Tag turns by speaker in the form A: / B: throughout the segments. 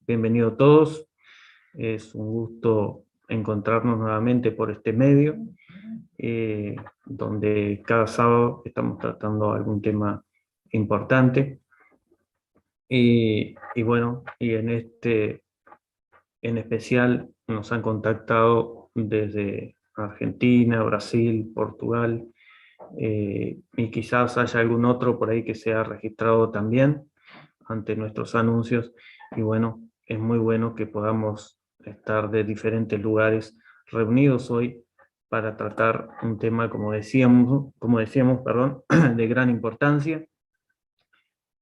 A: bienvenidos todos. Es un gusto encontrarnos nuevamente por este medio, donde cada sábado estamos tratando algún tema importante. Y bueno, en especial nos han contactado desde Argentina, Brasil, Portugal, y quizás haya algún otro por ahí que se ha registrado también ante nuestros anuncios. Y bueno, es muy bueno que podamos estar de diferentes lugares reunidos hoy para tratar un tema, como decíamos, perdón, de gran importancia,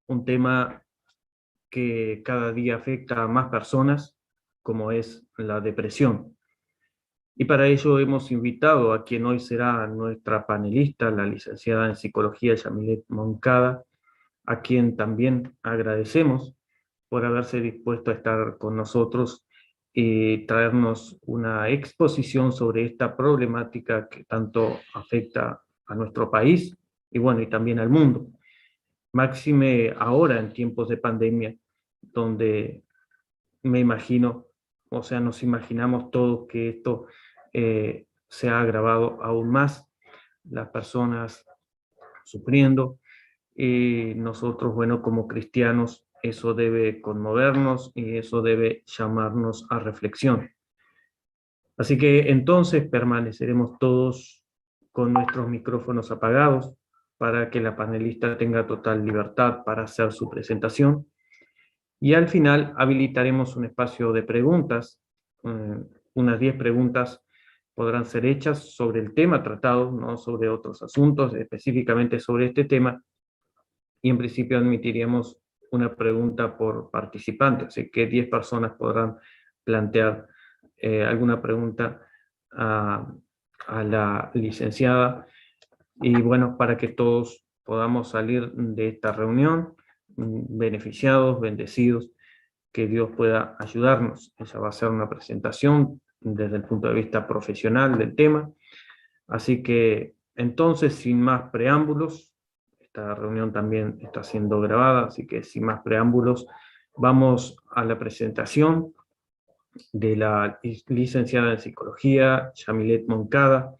A: un tema que cada día afecta a más personas, como es la depresión. Y para ello hemos invitado a quien hoy será nuestra panelista, la licenciada en Psicología Yamilet Moncada, a quien también agradecemos por haberse dispuesto a estar con nosotros y traernos una exposición sobre esta problemática que tanto afecta a nuestro país y bueno, y también al mundo. Máxime ahora en tiempos de pandemia, donde me imagino, o sea, nos imaginamos todos que esto se ha agravado aún más, las personas sufriendo, y nosotros, bueno, como cristianos, eso debe conmovernos y eso debe llamarnos a reflexión. Así que entonces permaneceremos todos con nuestros micrófonos apagados para que la panelista tenga total libertad para hacer su presentación. Y al final habilitaremos un espacio de preguntas. Unas 10 preguntas podrán ser hechas sobre el tema tratado, no sobre otros asuntos, específicamente sobre este tema, y en principio admitiríamos una pregunta por participante, así que 10 personas podrán plantear alguna pregunta a, a la licenciada, y bueno, para que todos podamos salir de esta reunión beneficiados, bendecidos, que Dios pueda ayudarnos. Esa va a ser una presentación desde el punto de vista profesional del tema, así que entonces, sin más preámbulos, esta reunión también está siendo grabada, así que sin más preámbulos, vamos a la presentación de la licenciada en Psicología, Yamilet Moncada.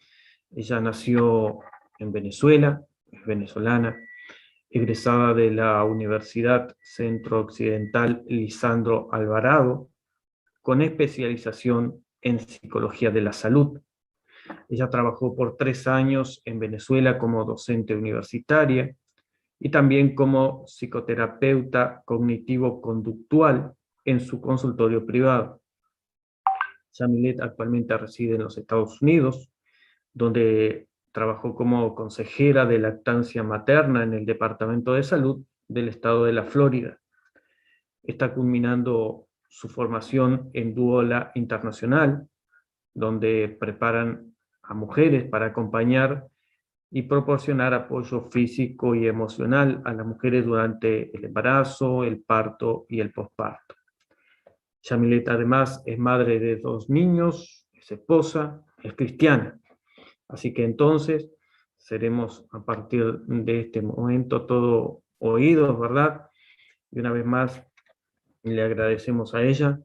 A: Ella nació en Venezuela, es venezolana, egresada de la Universidad Centro Occidental Lisandro Alvarado, con especialización en Psicología de la Salud. Ella trabajó por 3 años en Venezuela como docente universitaria y también como psicoterapeuta cognitivo-conductual en su consultorio privado. Yamilet actualmente reside en los Estados Unidos, donde trabajó como consejera de lactancia materna en el Departamento de Salud del estado de la Florida. Está culminando su formación en Duola Internacional, donde preparan a mujeres para acompañar y proporcionar apoyo físico y emocional a las mujeres durante el embarazo, el parto y el posparto. Yamilet además es madre de 2 niños, es esposa, es cristiana. Así que entonces seremos a partir de este momento todo oídos, ¿verdad? Y una vez más le agradecemos a ella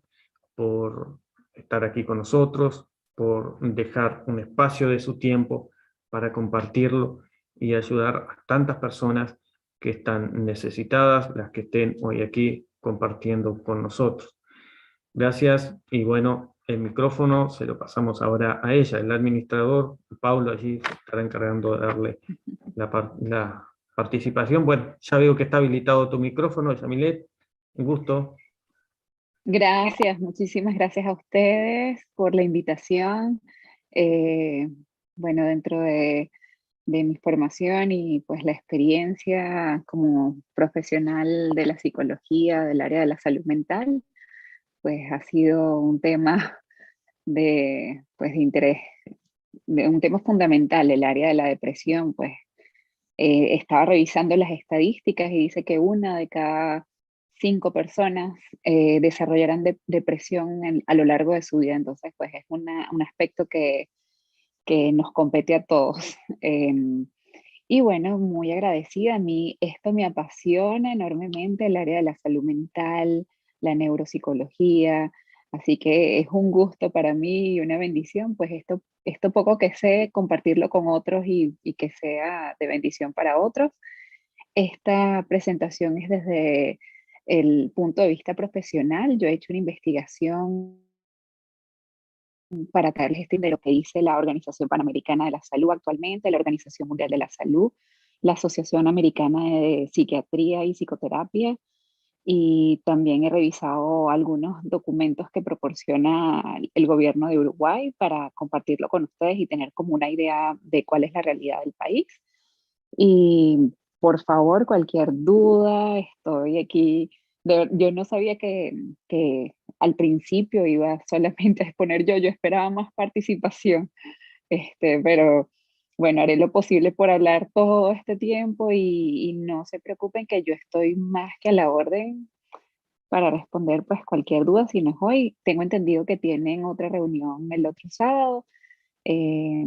A: por estar aquí con nosotros, por dejar un espacio de su tiempo para compartirlo y ayudar a tantas personas que están necesitadas, las que estén hoy aquí compartiendo con nosotros. Gracias, y bueno, el micrófono se lo pasamos ahora a ella. El administrador, Paulo, allí se estará encargando de darle la participación. Bueno, ya veo que está habilitado tu micrófono, Yamilet, un gusto.
B: Gracias, muchísimas gracias a ustedes por la invitación. Eh, bueno, dentro de mi formación y pues la experiencia como profesional de la psicología, del área de la salud mental, pues ha sido un tema pues, de interés, de un tema fundamental, el área de la depresión. Pues estaba revisando las estadísticas y dice que 1 de cada 5 personas desarrollarán depresión a lo largo de su vida. Entonces, pues es un aspecto que nos compete a todos. Y bueno, muy agradecida. A mí esto me apasiona enormemente, el área de la salud mental, la neuropsicología. Así que es un gusto para mí y una bendición, pues esto poco que sé, compartirlo con otros y que sea de bendición para otros. Esta presentación es desde el punto de vista profesional. Yo he hecho una investigación para traerles de lo que dice la Organización Panamericana de la Salud actualmente, la Organización Mundial de la Salud, la Asociación Americana de Psiquiatría y Psicoterapia, y también he revisado algunos documentos que proporciona el gobierno de Uruguay para compartirlo con ustedes y tener como una idea de cuál es la realidad del país. Y por favor, cualquier duda, estoy aquí. Yo no sabía que al principio iba solamente a exponer yo esperaba más participación, pero bueno, haré lo posible por hablar todo este tiempo y no se preocupen que yo estoy más que a la orden para responder pues cualquier duda, si no es hoy. Tengo entendido que tienen otra reunión el otro sábado. eh,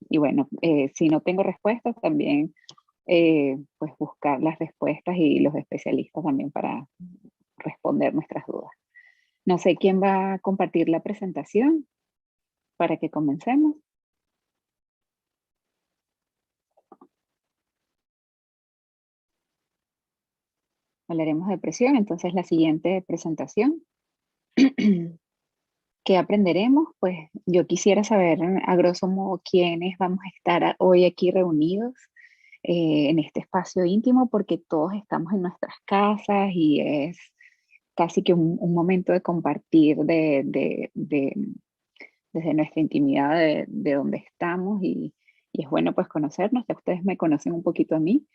B: y bueno, si no tengo respuestas también pues buscar las respuestas y los especialistas también para responder nuestras dudas. No sé quién va a compartir la presentación para que comencemos. Hablaremos de depresión, entonces la siguiente presentación. ¿Qué aprenderemos? Pues yo quisiera saber a grosso modo quiénes vamos a estar hoy aquí reunidos en este espacio íntimo, porque todos estamos en nuestras casas y es casi que un momento de compartir desde nuestra intimidad de donde estamos y es bueno pues conocernos, ya ustedes me conocen un poquito a mí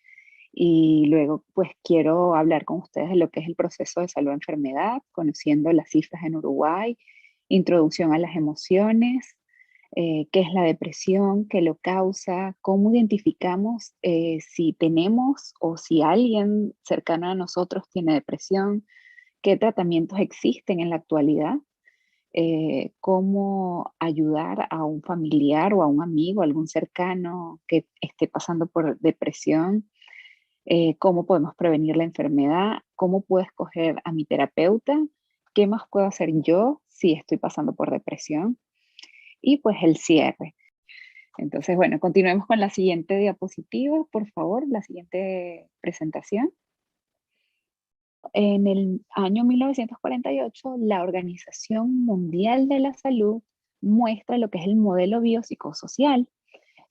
B: y luego pues quiero hablar con ustedes de lo que es el proceso de salud-enfermedad, conociendo las cifras en Uruguay, introducción a las emociones, qué es la depresión, qué lo causa, cómo identificamos si tenemos o si alguien cercano a nosotros tiene depresión, qué tratamientos existen en la actualidad, cómo ayudar a un familiar o a un amigo, algún cercano que esté pasando por depresión, cómo podemos prevenir la enfermedad, cómo puedo escoger a mi terapeuta, qué más puedo hacer yo si estoy pasando por depresión y pues el cierre. Entonces, bueno, continuemos con la siguiente diapositiva, por favor, la siguiente presentación. En el año 1948, la Organización Mundial de la Salud muestra lo que es el modelo biopsicosocial.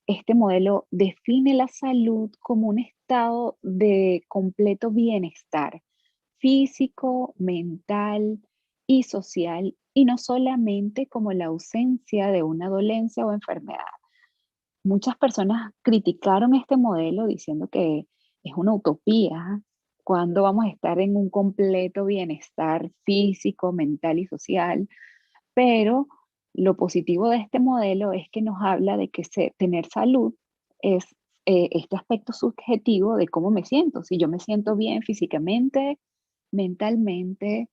B: Este modelo define la salud como un estado de completo bienestar físico, mental y social, y no solamente como la ausencia de una dolencia o enfermedad. Muchas personas criticaron este modelo diciendo que es una utopía. ¿Cuándo vamos a estar en un completo bienestar físico, mental y social? Pero lo positivo de este modelo es que nos habla de que tener salud es este aspecto subjetivo de cómo me siento. Si yo me siento bien físicamente, mentalmente,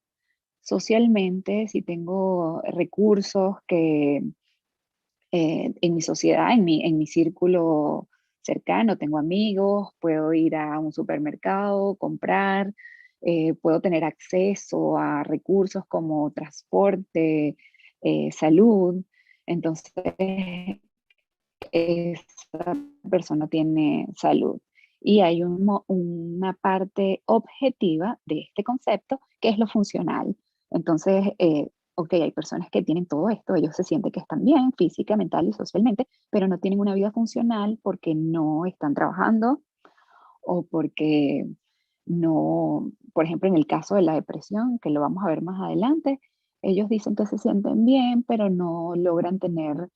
B: socialmente, si tengo recursos que en mi sociedad, en mi círculo cercano, tengo amigos, puedo ir a un supermercado, comprar, puedo tener acceso a recursos como transporte, salud. Entonces, esa persona tiene salud. Y hay una parte objetiva de este concepto que es lo funcional. Entonces, ok, hay personas que tienen todo esto, ellos se sienten que están bien física, mental y socialmente, pero no tienen una vida funcional porque no están trabajando o porque no, por ejemplo, en el caso de la depresión, que lo vamos a ver más adelante, ellos dicen que se sienten bien, pero no logran tener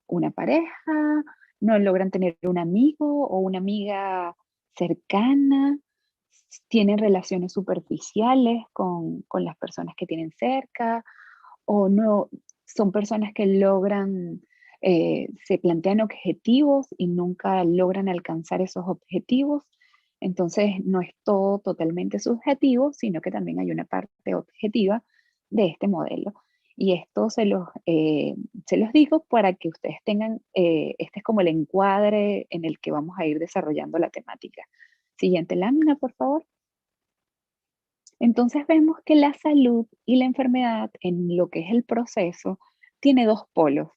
B: una pareja, no logran tener un amigo o una amiga cercana, tienen relaciones superficiales con las personas que tienen cerca, o no, son personas que logran, se plantean objetivos y nunca logran alcanzar esos objetivos. Entonces, no es todo totalmente subjetivo, sino que también hay una parte objetiva de este modelo. Y esto se los digo para que ustedes tengan, este es como el encuadre en el que vamos a ir desarrollando la temática. Siguiente lámina, por favor. Entonces vemos que la salud y la enfermedad en lo que es el proceso tiene dos polos.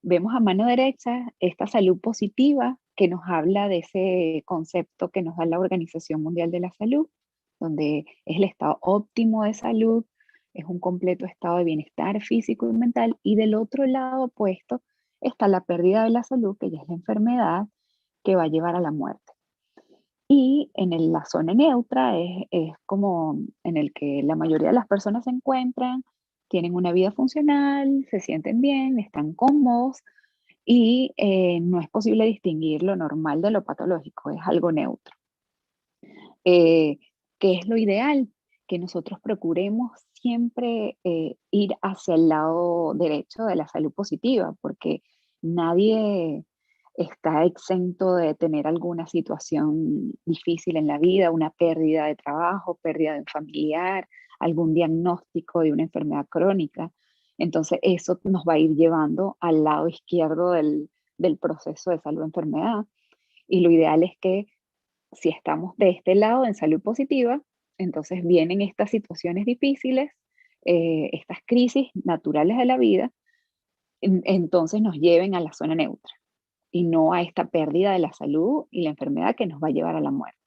B: Vemos a mano derecha esta salud positiva que nos habla de ese concepto que nos da la Organización Mundial de la Salud, donde es el estado óptimo de salud, es un completo estado de bienestar físico y mental, y del otro lado opuesto está la pérdida de la salud, que ya es la enfermedad que va a llevar a la muerte. Y en la zona neutra es como en el que la mayoría de las personas se encuentran, tienen una vida funcional, se sienten bien, están cómodos y no es posible distinguir lo normal de lo patológico, es algo neutro. Eh, ¿Qué es lo ideal? Que nosotros procuremos siempre ir hacia el lado derecho de la salud positiva, porque nadie está exento de tener alguna situación difícil en la vida, una pérdida de trabajo, pérdida de un familiar, algún diagnóstico de una enfermedad crónica. Entonces, eso nos va a ir llevando al lado izquierdo del proceso de salud-enfermedad. Y lo ideal es que si estamos de este lado en salud positiva, entonces vienen estas situaciones difíciles, estas crisis naturales de la vida, entonces nos lleven a la zona neutra y no a esta pérdida de la salud y la enfermedad que nos va a llevar a la muerte.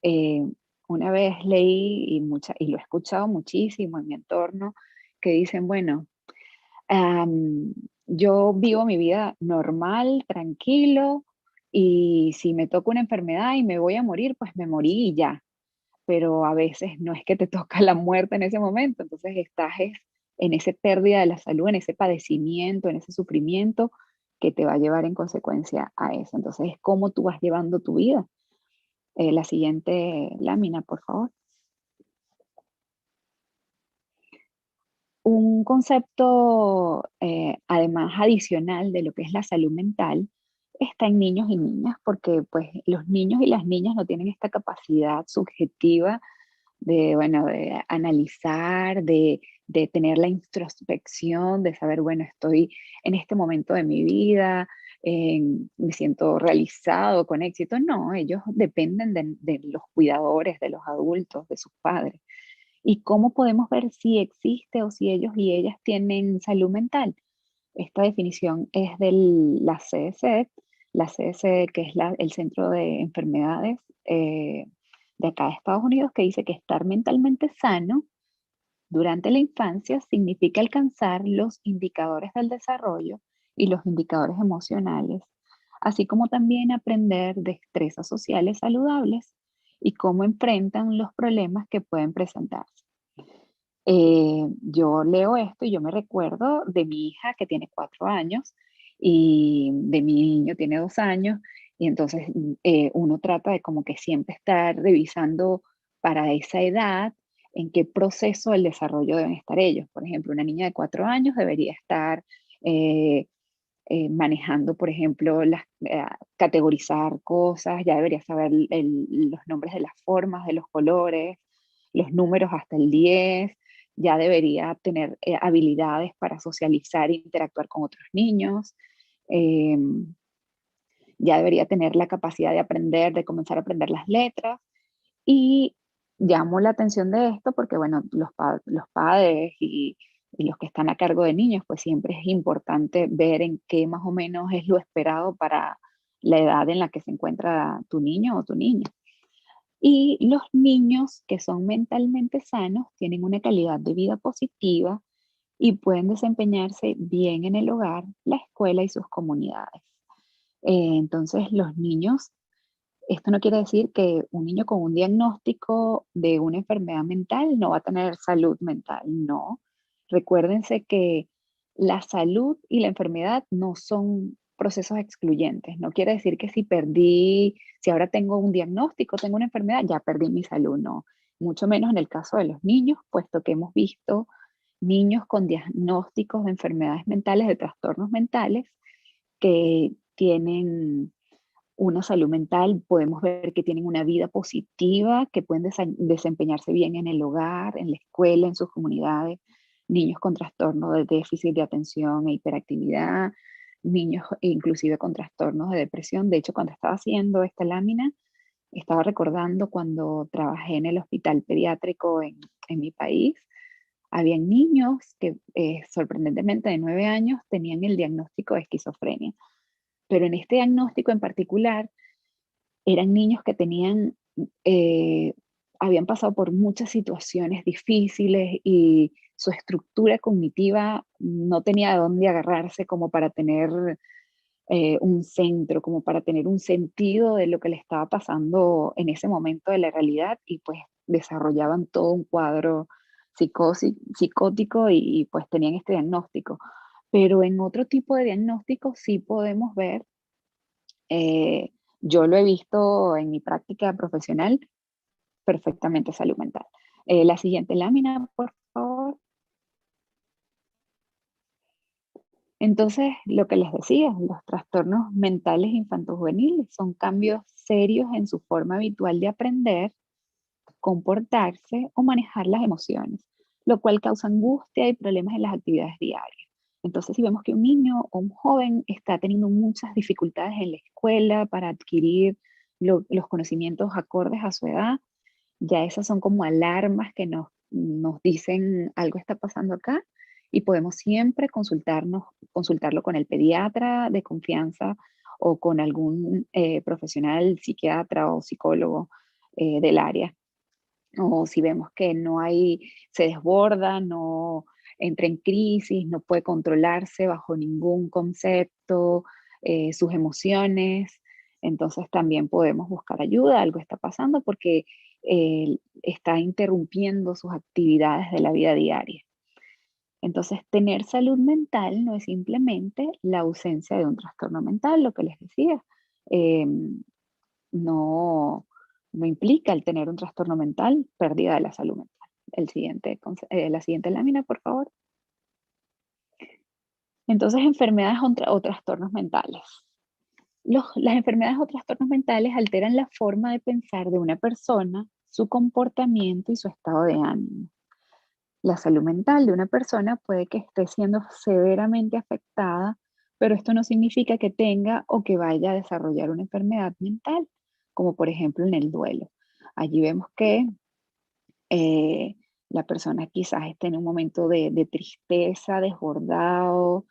B: Eh, una vez leí y lo he escuchado muchísimo en mi entorno que dicen, bueno, Am, yo vivo mi vida normal, tranquilo, y si me toca una enfermedad y me voy a morir, pues me morí y ya. Pero a veces no es que te toca la muerte en ese momento, entonces estás en esa pérdida de la salud, en ese padecimiento, en ese sufrimiento que te va a llevar en consecuencia a eso. Entonces es cómo tú vas llevando tu vida. La siguiente lámina, por favor. Un concepto, además adicional de lo que es la salud mental, está en niños y niñas, porque pues los niños y las niñas no tienen esta capacidad subjetiva de, bueno, de analizar, de tener la introspección, de saber, bueno, estoy en este momento de mi vida, me siento realizado, con éxito. No, ellos dependen de los cuidadores, de los adultos, de sus padres. ¿Y cómo podemos ver si existe o si ellos y ellas tienen salud mental? Esta definición es de la CDC, que es el Centro de Enfermedades de acá de Estados Unidos, que dice que estar mentalmente sano durante la infancia significa alcanzar los indicadores del desarrollo y los indicadores emocionales, así como también aprender destrezas sociales saludables y cómo enfrentan los problemas que pueden presentarse. Yo leo esto y yo me recuerdo de mi hija que tiene 4 años y de mi niño tiene 2 años y entonces uno trata de como que siempre estar revisando para esa edad en qué proceso del desarrollo deben estar ellos. Por ejemplo, una niña de 4 años debería estar eh, manejando, por ejemplo, categorizar cosas, ya debería saber los nombres de las formas, de los colores, los números hasta el 10, ya debería tener habilidades para socializar e interactuar con otros niños, eh, ya debería tener la capacidad de aprender, de comenzar a aprender las letras. Y llamo la atención de esto porque, bueno, los padres y los que están a cargo de niños, pues siempre es importante ver en qué más o menos es lo esperado para la edad en la que se encuentra tu niño o tu niña. Y los niños que son mentalmente sanos tienen una calidad de vida positiva y pueden desempeñarse bien en el hogar, la escuela y sus comunidades. Entonces, los niños, esto no quiere decir que un niño con un diagnóstico de una enfermedad mental no va a tener salud mental, no. Recuérdense que la salud y la enfermedad no son procesos excluyentes. No quiere decir que si ahora tengo un diagnóstico, tengo una enfermedad, ya perdí mi salud, no. Mucho menos en el caso de los niños, puesto que hemos visto niños con diagnósticos de enfermedades mentales, de trastornos mentales, que tienen una salud mental, podemos ver que tienen una vida positiva, que pueden desempeñarse bien en el hogar, en la escuela, en sus comunidades, niños con trastornos de déficit de atención e hiperactividad, niños inclusive con trastornos de depresión. De hecho, cuando estaba haciendo esta lámina, estaba recordando cuando trabajé en el hospital pediátrico en mi país. Habían niños que sorprendentemente de 9 años tenían el diagnóstico de esquizofrenia, pero en este diagnóstico en particular eran niños que tenían, eh, habían pasado por muchas situaciones difíciles y su estructura cognitiva no tenía de dónde agarrarse como para tener un centro, como para tener un sentido de lo que le estaba pasando en ese momento de la realidad, y pues desarrollaban todo un cuadro psicótico y pues tenían este diagnóstico. Pero en otro tipo de diagnóstico sí podemos ver, eh, yo lo he visto en mi práctica profesional, perfectamente salud mental. La siguiente lámina, por favor. Entonces, lo que les decía, los trastornos mentales infantojuveniles son cambios serios en su forma habitual de aprender, comportarse o manejar las emociones, lo cual causa angustia y problemas en las actividades diarias. Entonces, si vemos que un niño o un joven está teniendo muchas dificultades en la escuela para adquirir los conocimientos acordes a su edad, ya esas son como alarmas que nos dicen algo está pasando acá, y podemos siempre consultarlo con el pediatra de confianza o con algún profesional, psiquiatra o psicólogo del área. O si vemos que no hay, se desborda, no entra en crisis, no puede controlarse bajo ningún concepto, sus emociones, entonces también podemos buscar ayuda, algo está pasando porque está interrumpiendo sus actividades de la vida diaria. Entonces, tener salud mental no es simplemente la ausencia de un trastorno mental, lo que les decía. Em, no, no implica el tener un trastorno mental, pérdida de la salud mental. La siguiente lámina, por favor. Entonces, enfermedades o trastornos mentales. Las enfermedades o trastornos mentales alteran la forma de pensar de una persona, su comportamiento y su estado de ánimo. La salud mental de una persona puede que esté siendo severamente afectada, pero esto no significa que tenga o que vaya a desarrollar una enfermedad mental, como por ejemplo en el duelo. Allí vemos que la persona quizás esté en un momento de tristeza, desbordado,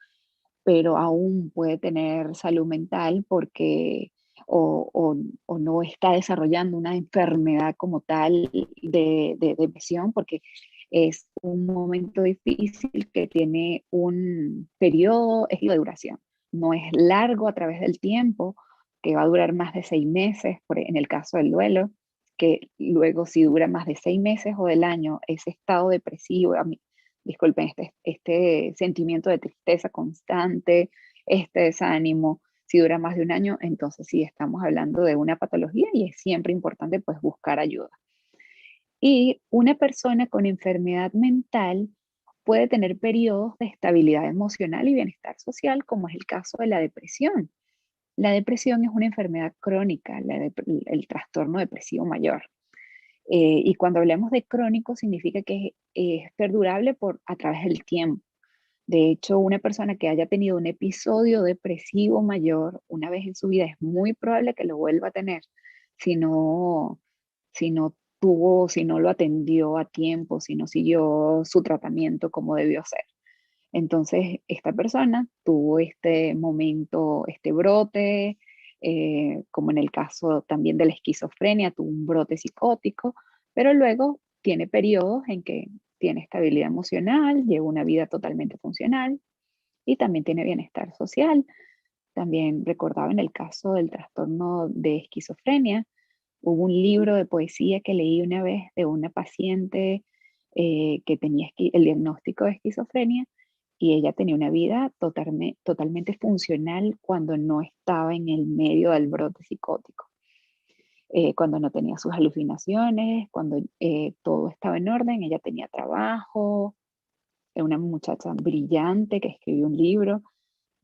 B: pero aún puede tener salud mental porque o no está desarrollando una enfermedad como tal de depresión, porque es un momento difícil que tiene un periodo de duración. No es largo a través del tiempo, que va a durar más de 6 meses, en el caso del duelo, que luego si dura más de 6 meses o del año, ese estado depresivo, disculpen, este sentimiento de tristeza constante, este desánimo, si dura más de un año, entonces sí estamos hablando de una patología y es siempre importante pues buscar ayuda. Y una persona con enfermedad mental puede tener periodos de estabilidad emocional y bienestar social, como es el caso de la depresión. La depresión es una enfermedad crónica, el trastorno depresivo mayor. Y cuando hablamos de crónico significa que es perdurable a través del tiempo. De hecho, una persona que haya tenido un episodio depresivo mayor una vez en su vida es muy probable que lo vuelva a tener si no, si no lo atendió a tiempo, si no siguió su tratamiento como debió ser. Entonces, esta persona tuvo este momento, este brote, como en el caso también de la esquizofrenia, tuvo un brote psicótico, pero luego tiene periodos en que tiene estabilidad emocional, lleva una vida totalmente funcional y también tiene bienestar social. También recordaba en el caso del trastorno de esquizofrenia, hubo un libro de poesía que leí una vez de una paciente que tenía el diagnóstico de esquizofrenia, y ella tenía una vida totalmente funcional cuando no estaba en el medio del brote psicótico, cuando no tenía sus alucinaciones, cuando todo estaba en orden, ella tenía trabajo, era una muchacha brillante que escribió un libro,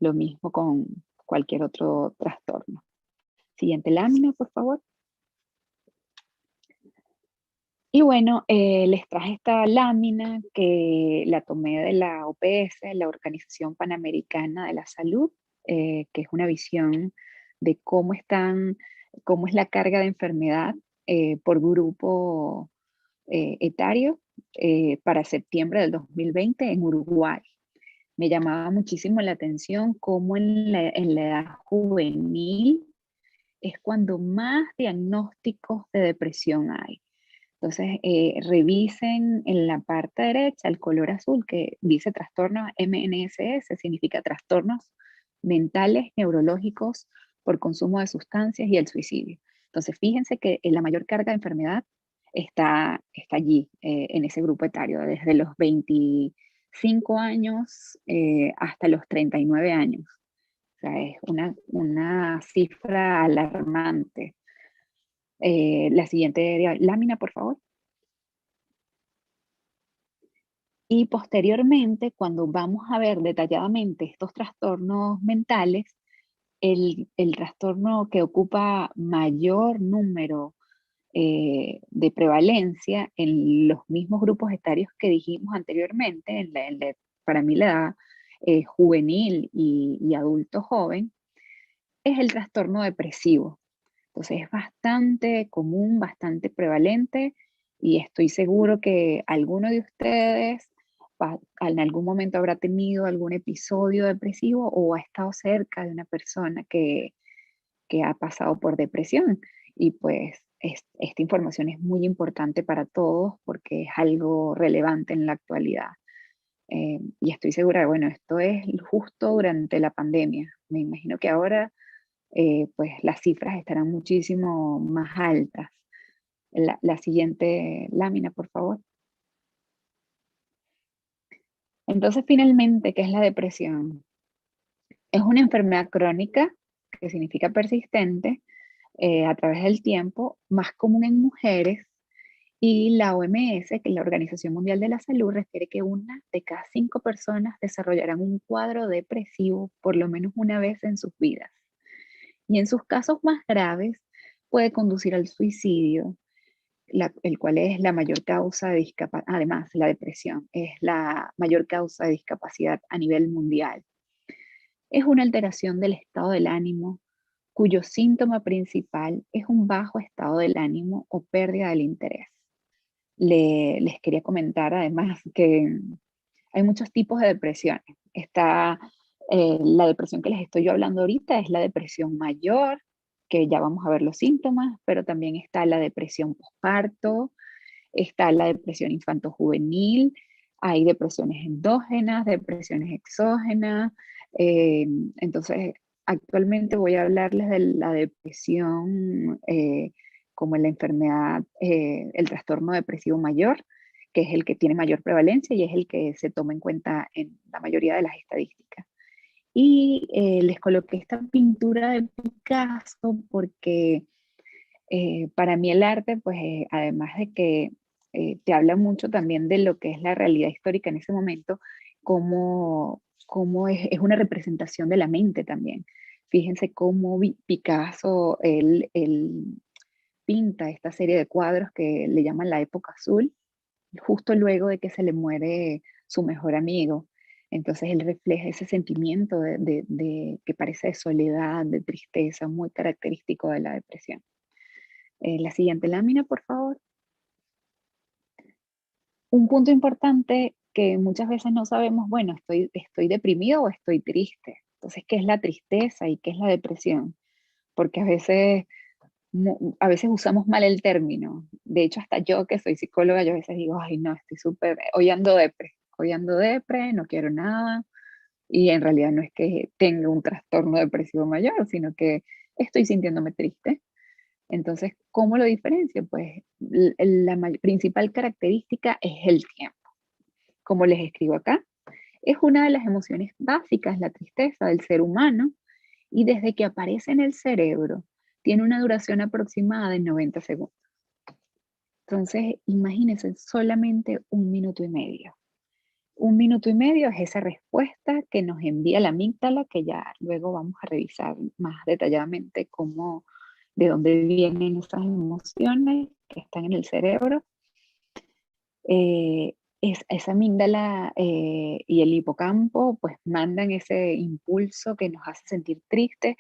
B: lo mismo con cualquier otro trastorno. Siguiente lámina, por favor. Y bueno, les traje esta lámina que la tomé de la OPS, la Organización Panamericana de la Salud, que es una visión de cómo están cómo es la carga de enfermedad por grupo etario para septiembre del 2020 en Uruguay. Me llamaba muchísimo la atención cómo en la edad juvenil es cuando más diagnósticos de depresión hay. Entonces, revisen en la parte derecha el color azul que dice trastorno MNSS, significa trastornos mentales, neurológicos por consumo de sustancias y el suicidio. Entonces, fíjense que la mayor carga de enfermedad está allí, en ese grupo etario, desde los 25 años hasta los 39 años. O sea, es una cifra alarmante. La siguiente lámina, por favor. Y posteriormente, cuando vamos a ver detalladamente estos trastornos mentales, el trastorno que ocupa mayor número de prevalencia en los mismos grupos etarios que dijimos anteriormente, para mí la edad juvenil y adulto joven, es el trastorno depresivo. Entonces es bastante común, bastante prevalente y estoy seguro que alguno de ustedes en algún momento habrá tenido algún episodio depresivo o ha estado cerca de una persona que ha pasado por depresión. Y pues esta información es muy importante para todos porque es algo relevante en la actualidad. Y estoy segura, bueno, esto es justo durante la pandemia. Me imagino que ahora pues las cifras estarán muchísimo más altas. La siguiente lámina, por favor. Entonces, finalmente, ¿qué es la depresión? Es una enfermedad crónica, que significa persistente, a través del tiempo, más común en mujeres, y la OMS, que es la Organización Mundial de la Salud, refiere que una de cada 5 personas desarrollarán un cuadro depresivo por lo menos una vez en sus vidas. Y en sus casos más graves puede conducir al suicidio, el cual es la mayor causa de discapacidad. Además, la depresión es la mayor causa de discapacidad a nivel mundial. Es una alteración del estado del ánimo cuyo síntoma principal es un bajo estado del ánimo o pérdida del interés. Les quería comentar además que hay muchos tipos de depresiones. Está la depresión que les estoy yo hablando ahorita, es la depresión mayor, que ya vamos a ver los síntomas, pero también está la depresión posparto, está la depresión infanto-juvenil, hay depresiones endógenas, depresiones exógenas. eh, entonces, actualmente voy a hablarles de la depresión como la enfermedad, el trastorno depresivo mayor, que es el que tiene mayor prevalencia y es el que se toma en cuenta en la mayoría de las estadísticas. Y les coloqué esta pintura de Picasso porque para mí el arte, pues además de que te habla mucho también de lo que es la realidad histórica en ese momento, cómo es una representación de la mente también. Fíjense cómo Picasso, él pinta esta serie de cuadros que le llaman la época azul, justo luego de que se le muere su mejor amigo. Entonces él refleja ese sentimiento que parece de soledad, de tristeza, muy característico de la depresión. La siguiente lámina, por favor. Un punto importante que muchas veces no sabemos, bueno, estoy deprimido o estoy triste. Entonces, ¿qué es la tristeza y qué es la depresión? Porque a veces usamos mal el término. De hecho, hasta yo que soy psicóloga, yo a veces digo, ay, no, estoy súper, hoy ando depre, no quiero nada. Y en realidad no es que tenga un trastorno depresivo mayor, sino que estoy sintiéndome triste. Entonces, ¿cómo lo diferencio? Pues la principal característica es el tiempo. Como les escribo acá, es una de las emociones básicas, la tristeza del ser humano, y desde que aparece en el cerebro, tiene una duración aproximada de 90 segundos. Entonces, imagínense solamente 1 minuto y medio. 1 minuto y medio es esa respuesta que nos envía la amígdala, que ya luego vamos a revisar más detalladamente de dónde vienen esas emociones que están en el cerebro. Esa amígdala y el hipocampo pues mandan ese impulso que nos hace sentir tristes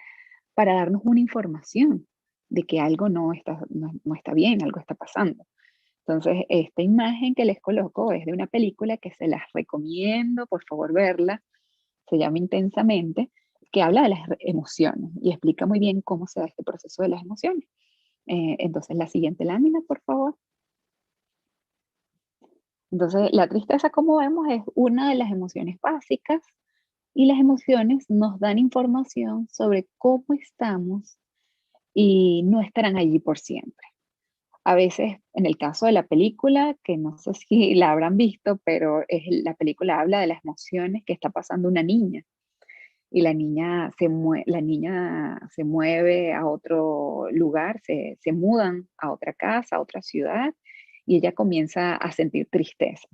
B: para darnos una información. de que algo no está bien, algo está pasando. Entonces, esta imagen que les coloco es de una película que se las recomiendo, por favor, verla. Se llama Intensamente, que habla de las emociones y explica muy bien cómo se da este proceso de las emociones. Entonces, la siguiente lámina, por favor. Entonces, la tristeza, como vemos, es una de las emociones básicas y las emociones nos dan información sobre cómo estamos y no estarán allí por siempre. A veces, en el caso de la película, que no sé si la habrán visto, pero la película habla de las emociones que está pasando una niña. Y la niña se mueve a otro lugar, se mudan a otra casa, a otra ciudad, y ella comienza a sentir tristeza.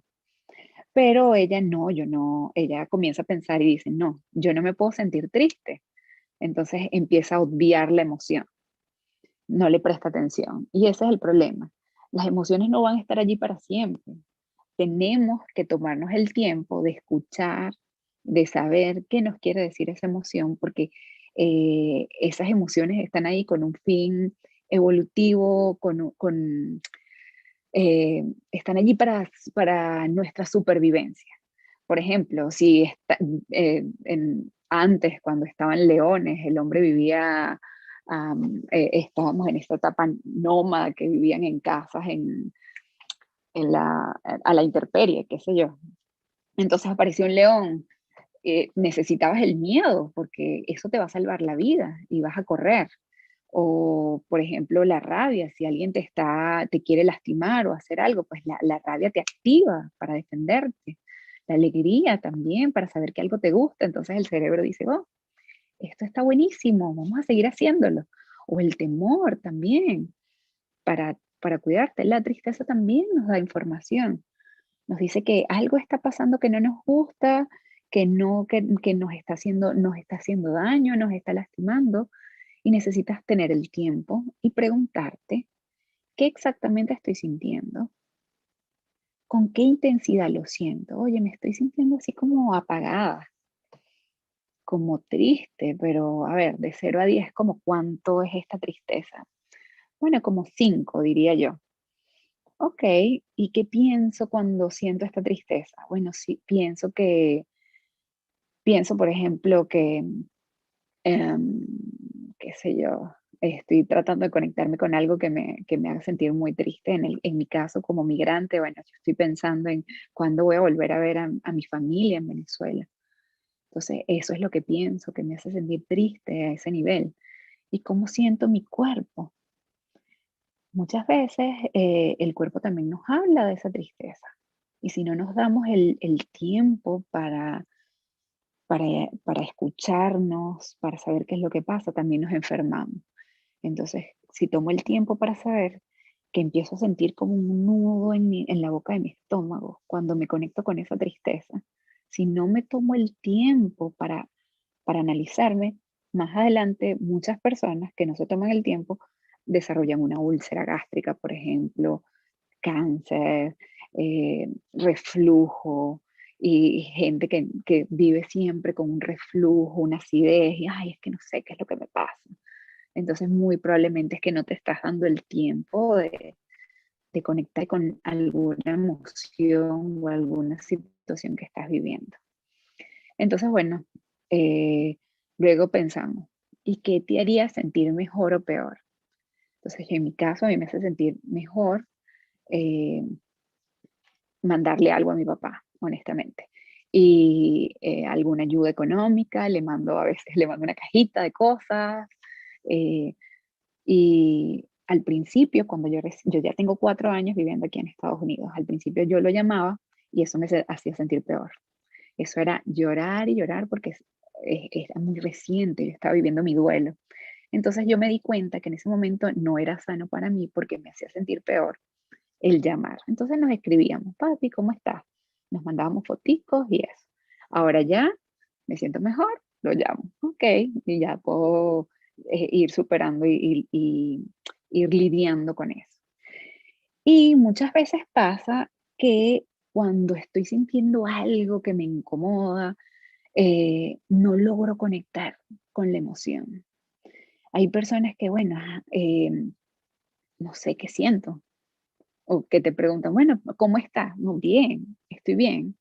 B: Pero ella no, yo no, ella comienza a pensar y dice, no, yo no me puedo sentir triste. Entonces empieza a obviar la emoción, no le presta atención. Y ese es el problema. Las emociones no van a estar allí para siempre. Tenemos que tomarnos el tiempo de escuchar, de saber qué nos quiere decir esa emoción, porque esas emociones están ahí con un fin evolutivo, están allí para nuestra supervivencia. Por ejemplo, si antes, cuando estaban leones, el hombre vivía, estábamos en esta etapa nómada, que vivían en casas a la intemperie, qué sé yo. Entonces apareció un león, necesitabas el miedo, porque eso te va a salvar la vida y vas a correr. O, por ejemplo, la rabia, si alguien te quiere lastimar o hacer algo, pues la rabia te activa para defenderte. La alegría también, para saber que algo te gusta. Entonces el cerebro dice, oh, esto está buenísimo, vamos a seguir haciéndolo. O el temor también, para cuidarte. La tristeza también nos da información. Nos dice que algo está pasando que no nos gusta, que no, que nos está haciendo daño, nos está lastimando, y necesitas tener el tiempo y preguntarte qué exactamente estoy sintiendo, con qué intensidad lo siento. Oye, me estoy sintiendo así como apagada, como triste, pero a ver, de 0 a 10, como cuánto es esta tristeza. Bueno, como 5, diría yo. Ok, ¿y qué pienso cuando siento esta tristeza? Bueno, sí, pienso, por ejemplo, em, qué sé yo, estoy tratando de conectarme con algo que me haga sentir muy triste. En mi caso, como migrante, bueno, yo estoy pensando en cuándo voy a volver a ver a mi familia en Venezuela. Entonces, eso es lo que pienso, que me hace sentir triste a ese nivel. ¿Y cómo siento mi cuerpo? Muchas veces el cuerpo también nos habla de esa tristeza. Y si no nos damos el tiempo para escucharnos, para saber qué es lo que pasa, también nos enfermamos. Entonces, si tomo el tiempo para saber que empiezo a sentir como un nudo en la boca de mi estómago cuando me conecto con esa tristeza, si no me tomo el tiempo para analizarme, más adelante muchas personas que no se toman el tiempo desarrollan una úlcera gástrica, por ejemplo, cáncer, reflujo, y gente que vive siempre con un reflujo, una acidez, y ay, es que no sé qué es lo que me pasa. Entonces, muy probablemente es que no te estás dando el tiempo de conectar con alguna emoción o alguna situación que estás viviendo. Entonces, bueno, eh, luego pensamos, ¿y qué te haría sentir mejor o peor? Entonces, en mi caso, a mí me hace sentir mejor eh, mandarle algo a mi papá, honestamente. Y alguna ayuda económica, a veces le mando una cajita de cosas. eh, y al principio, cuando yo ya tengo 4 años viviendo aquí en Estados Unidos, al principio yo lo llamaba y eso hacía sentir peor. Eso era llorar y llorar porque era muy reciente, yo estaba viviendo mi duelo. Entonces yo me di cuenta que en ese momento no era sano para mí porque me hacía sentir peor el llamar. Entonces nos escribíamos, papi, ¿cómo estás? Nos mandábamos foticos y eso. Ahora ya me siento mejor, lo llamo, ok, y ya puedo ir superando y ir lidiando con eso. Y muchas veces pasa que cuando estoy sintiendo algo que me incomoda, no logro conectar con la emoción. Hay personas que, bueno, no sé qué siento, o que te preguntan, bueno, ¿cómo estás? No, bien, estoy bien,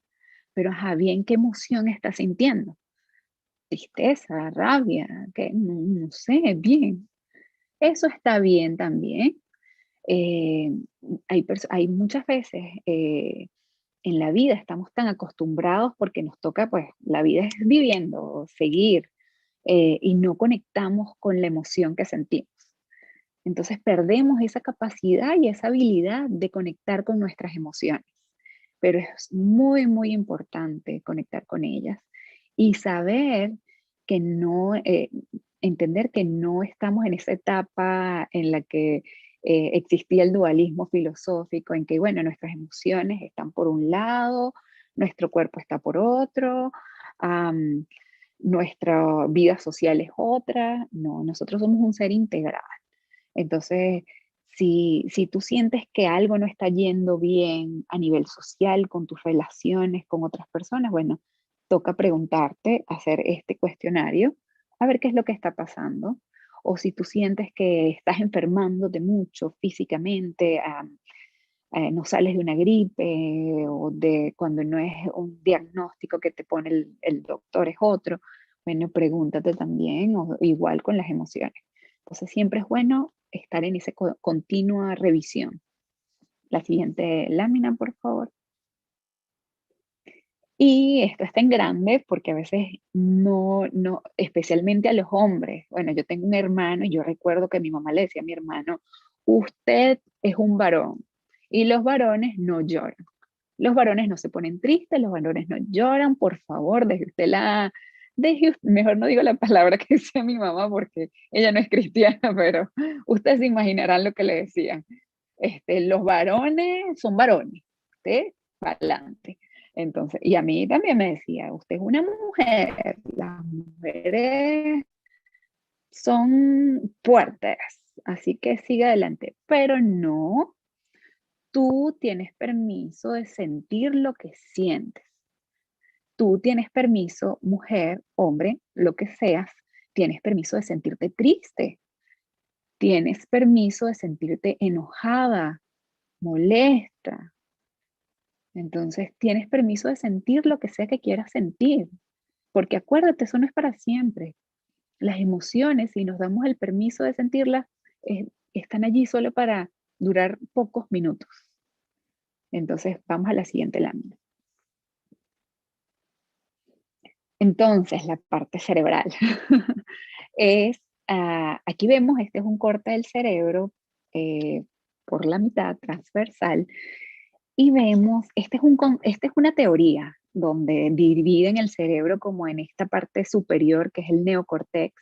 B: pero ajá, bien, ¿qué emoción estás sintiendo? Tristeza, rabia, que no, no sé, bien. Eso está bien también. Eh, hay muchas veces en la vida estamos tan acostumbrados porque nos toca, pues la vida es viviendo, seguir, y no conectamos con la emoción que sentimos. Entonces perdemos esa capacidad y esa habilidad de conectar con nuestras emociones. Pero es muy, muy importante conectar con ellas y saber que no, entender que no estamos en esa etapa en la que existía el dualismo filosófico, en que, bueno, nuestras emociones están por un lado, nuestro cuerpo está por otro, am, nuestra vida social es otra. No, nosotros somos un ser integral. Entonces, si tú sientes que algo no está yendo bien a nivel social, con tus relaciones con otras personas, bueno, toca preguntarte, hacer este cuestionario, a ver qué es lo que está pasando. O si tú sientes que estás enfermándote mucho físicamente, no sales de una gripe o de cuando no es un diagnóstico que te pone el doctor es otro, bueno, pregúntate también, o igual con las emociones. Entonces siempre es bueno estar en esa continua revisión. La siguiente lámina, por favor. Y esto está en grande porque a veces no, especialmente a los hombres. Bueno, yo tengo un hermano y yo recuerdo que mi mamá le decía a mi hermano, usted es un varón y los varones no lloran. Los varones no se ponen tristes, los varones no lloran, por favor, mejor no digo la palabra que decía mi mamá porque ella no es cristiana, pero ustedes se imaginarán lo que le decían. Los varones son varones, ¿sí? Para adelante. Entonces, y a mí también me decía, usted es una mujer, las mujeres son fuertes, así que siga adelante, pero no, tú tienes permiso de sentir lo que sientes. Tú tienes permiso, mujer, hombre, lo que seas, tienes permiso de sentirte triste, tienes permiso de sentirte enojada, molesta. Entonces, tienes permiso de sentir lo que sea que quieras sentir, porque acuérdate, eso no es para siempre. Las emociones, si nos damos el permiso de sentirlas, están allí solo para durar pocos minutos. Entonces, vamos a la siguiente lámina. Entonces, la parte cerebral es, aquí vemos, este es un corte del cerebro eh, por la mitad transversal y vemos, esta es una teoría donde dividen el cerebro como en esta parte superior que es el neocortex,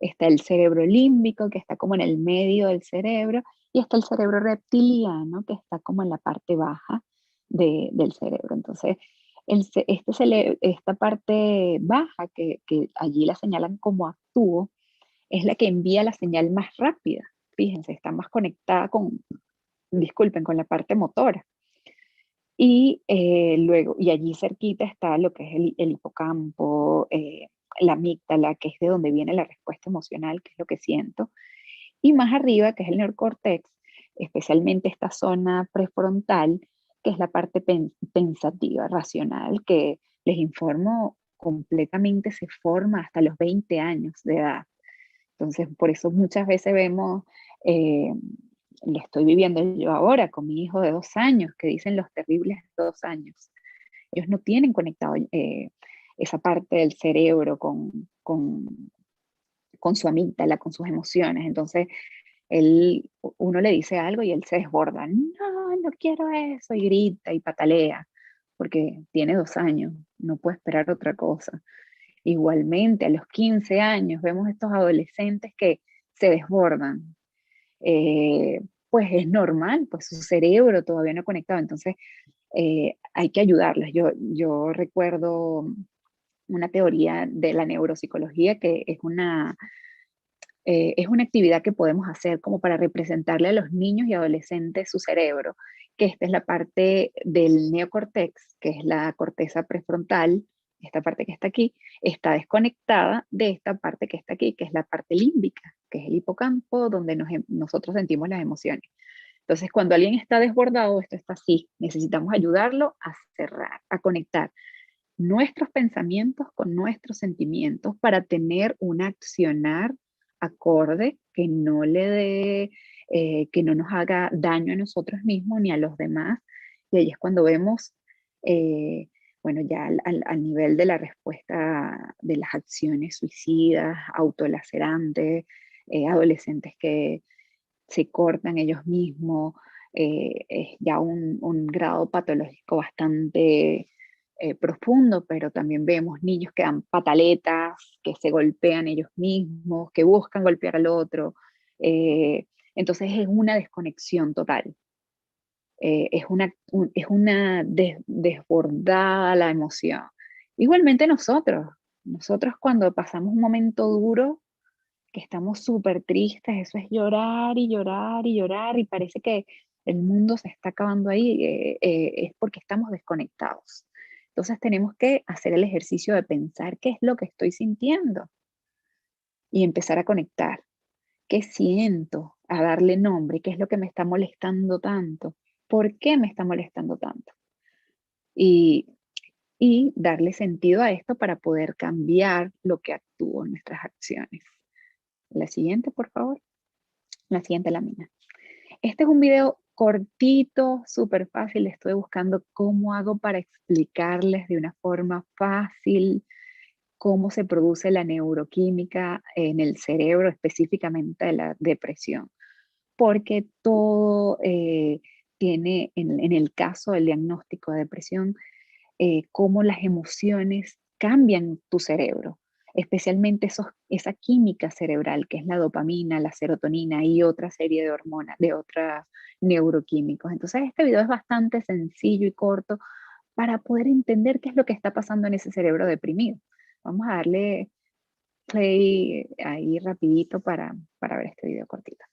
B: está el cerebro límbico que está como en el medio del cerebro y está el cerebro reptiliano que está como en la parte baja del cerebro. Entonces, esta parte baja, que allí la señalan como actúo, es la que envía la señal más rápida. Fíjense, está más conectada disculpen, con la parte motora. Y luego, y allí cerquita está lo que es el hipocampo, la amígdala, que es de donde viene la respuesta emocional, que es lo que siento. Y más arriba, que es el neocortex, especialmente esta zona prefrontal, que es la parte pensativa, racional, que les informo completamente se forma hasta los 20 años de edad. Entonces, por eso muchas veces vemos, eh, lo estoy viviendo yo ahora con mi hijo de 2 años, que dicen los terribles 2 años. Ellos no tienen conectado esa parte del cerebro con su amígdala, con sus emociones. Entonces, uno le dice algo y él se desborda. No, no quiero eso. Y grita y patalea, porque tiene 2 años, no puede esperar otra cosa. Igualmente, a los 15 años vemos estos adolescentes que se desbordan. Pues es normal, pues su cerebro todavía no ha conectado, entonces hay que ayudarlos. Yo recuerdo una teoría de la neuropsicología que es una actividad que podemos hacer como para representarle a los niños y adolescentes su cerebro, que esta es la parte del neocortex, que es la corteza prefrontal, esta parte que está aquí, está desconectada de esta parte que está aquí, que es la parte límbica, que es el hipocampo, donde nosotros sentimos las emociones. Entonces, cuando alguien está desbordado, esto está así, necesitamos ayudarlo a cerrar, a conectar nuestros pensamientos con nuestros sentimientos para tener un accionar acorde que no le dé, que no nos haga daño a nosotros mismos ni a los demás. Y ahí es cuando vemos, eh, bueno, ya al nivel de la respuesta de las acciones suicidas, autolacerantes, adolescentes que se cortan ellos mismos, es ya un grado patológico bastante profundo, pero también vemos niños que dan pataletas, que se golpean ellos mismos, que buscan golpear al otro. eh, entonces es una desconexión total. Es una desbordada la emoción. Igualmente nosotros cuando pasamos un momento duro, que estamos súper tristes, eso es llorar y llorar y llorar y parece que el mundo se está acabando ahí, es porque estamos desconectados. Entonces tenemos que hacer el ejercicio de pensar qué es lo que estoy sintiendo y empezar a conectar. ¿Qué siento? A darle nombre, qué es lo que me está molestando tanto, por qué me está molestando tanto. Y, y darle sentido a esto para poder cambiar lo que actúo en nuestras acciones. La siguiente, por favor. La siguiente lámina. Este es un video cortito, súper fácil. Estoy buscando cómo hago para explicarles de una forma fácil cómo se produce la neuroquímica en el cerebro, específicamente de la depresión. Porque todo tiene, en el caso del diagnóstico de depresión, cómo las emociones cambian tu cerebro, especialmente esa química cerebral que es la dopamina, la serotonina y otra serie de hormonas, de otros neuroquímicos. Entonces este video es bastante sencillo y corto para poder entender qué es lo que está pasando en ese cerebro deprimido. Vamos a darle play ahí rapidito para ver este video cortito.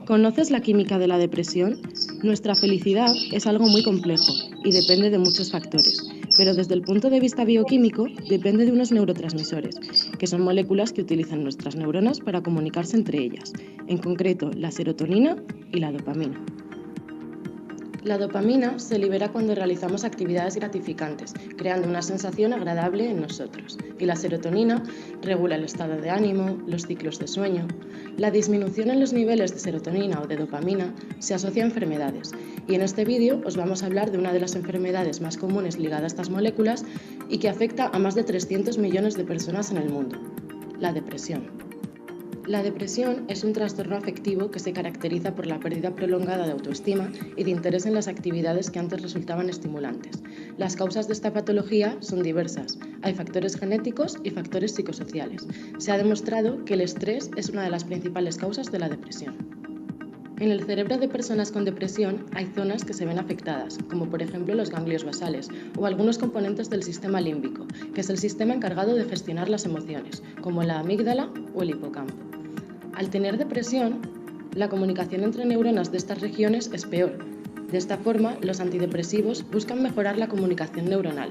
C: ¿Conoces la química de la depresión? Nuestra felicidad es algo muy complejo y depende de muchos factores, pero desde el punto de vista bioquímico depende de unos neurotransmisores, que son moléculas que utilizan nuestras neuronas para comunicarse entre ellas, en concreto la serotonina y la dopamina. La dopamina se libera cuando realizamos actividades gratificantes, creando una sensación agradable en nosotros. Y la serotonina regula el estado de ánimo, los ciclos de sueño. La disminución en los niveles de serotonina o de dopamina se asocia a enfermedades. Y en este vídeo os vamos a hablar de una de las enfermedades más comunes ligadas a estas moléculas y que afecta a más de 300 millones de personas en el mundo: la depresión. La depresión es un trastorno afectivo que se caracteriza por la pérdida prolongada de autoestima y de interés en las actividades que antes resultaban estimulantes. Las causas de esta patología son diversas. Hay factores genéticos y factores psicosociales. Se ha demostrado que el estrés es una de las principales causas de la depresión. En el cerebro de personas con depresión hay zonas que se ven afectadas, como por ejemplo los ganglios basales o algunos componentes del sistema límbico, que es el sistema encargado de gestionar las emociones, como la amígdala o el hipocampo. Al tener depresión, la comunicación entre neuronas de estas regiones es peor. De esta forma, los antidepresivos buscan mejorar la comunicación neuronal.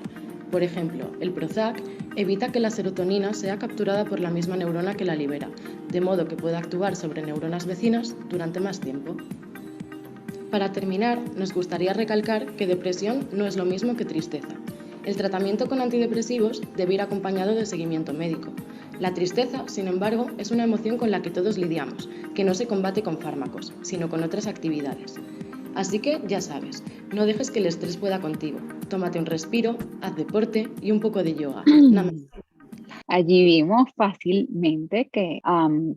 C: Por ejemplo, el Prozac evita que la serotonina sea capturada por la misma neurona que la libera, de modo que pueda actuar sobre neuronas vecinas durante más tiempo. Para terminar, nos gustaría recalcar que depresión no es lo mismo que tristeza. El tratamiento con antidepresivos debe ir acompañado de seguimiento médico. La tristeza, sin embargo, es una emoción con la que todos lidiamos, que no se combate con fármacos, sino con otras actividades. Así que, ya sabes, no dejes que el estrés pueda contigo. Tómate un respiro, haz deporte y un poco de yoga. Namaste.
B: Allí vimos fácilmente que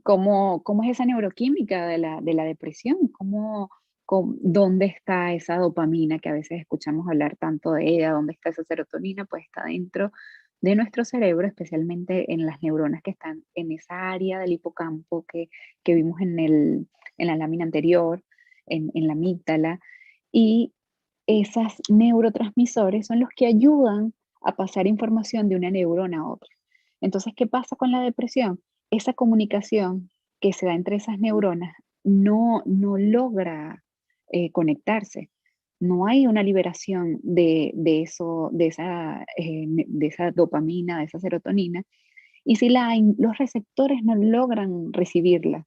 B: cómo es esa neuroquímica de la depresión, dónde está esa dopamina que a veces escuchamos hablar tanto de ella, dónde está esa serotonina, pues está dentro de nuestro cerebro, especialmente en las neuronas que están en esa área del hipocampo que vimos en la lámina anterior, en la amígdala, y esos neurotransmisores son los que ayudan a pasar información de una neurona a otra. Entonces, ¿qué pasa con la depresión? Esa comunicación que se da entre esas neuronas no logra conectarse. No hay una liberación de eso, de esa dopamina, de esa serotonina. Y si la hay, los receptores no logran recibirla,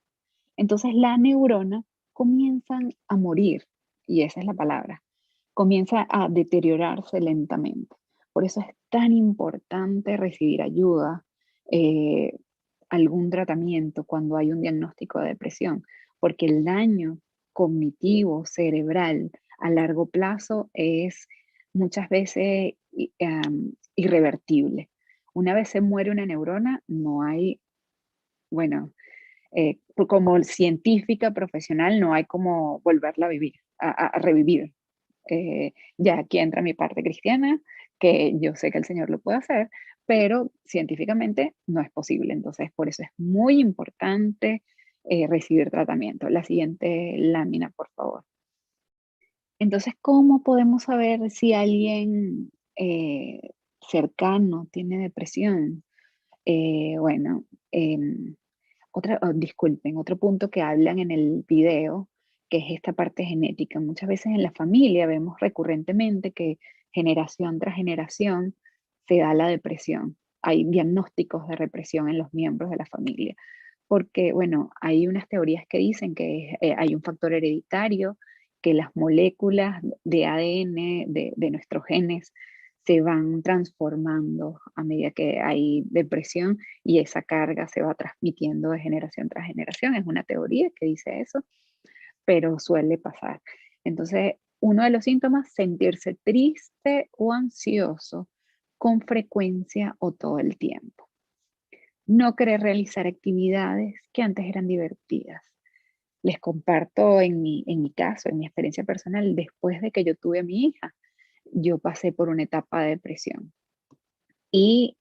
B: entonces la neurona comienzan a morir, y esa es la palabra, comienza a deteriorarse lentamente. Por eso es tan importante recibir ayuda, eh, algún tratamiento cuando hay un diagnóstico de depresión, porque el daño cognitivo, cerebral, a largo plazo es muchas veces irrevertible. Una vez se muere una neurona, no hay, bueno, como científica profesional, no hay como volverla a vivir, a revivir. Ya aquí entra mi parte cristiana, que yo sé que el Señor lo puede hacer, pero científicamente no es posible. Entonces, por eso es muy importante recibir tratamiento. La siguiente lámina, por favor. Entonces, ¿cómo podemos saber si alguien cercano tiene depresión? Bueno, disculpen, otro punto que hablan en el video, que es esta parte genética. Muchas veces en la familia vemos recurrentemente que generación tras generación se da la depresión. Hay diagnósticos de depresión en los miembros de la familia, porque, bueno, hay unas teorías que dicen que hay un factor hereditario, que las moléculas de ADN de nuestros genes se van transformando a medida que hay depresión y esa carga se va transmitiendo de generación tras generación. Es una teoría que dice eso, pero suele pasar. Entonces, uno de los síntomas, sentirse triste o ansioso con frecuencia o todo el tiempo. No querer realizar actividades que antes eran divertidas. Les comparto en mi caso, en mi experiencia personal, después de que yo tuve a mi hija, yo pasé por una etapa de depresión. Y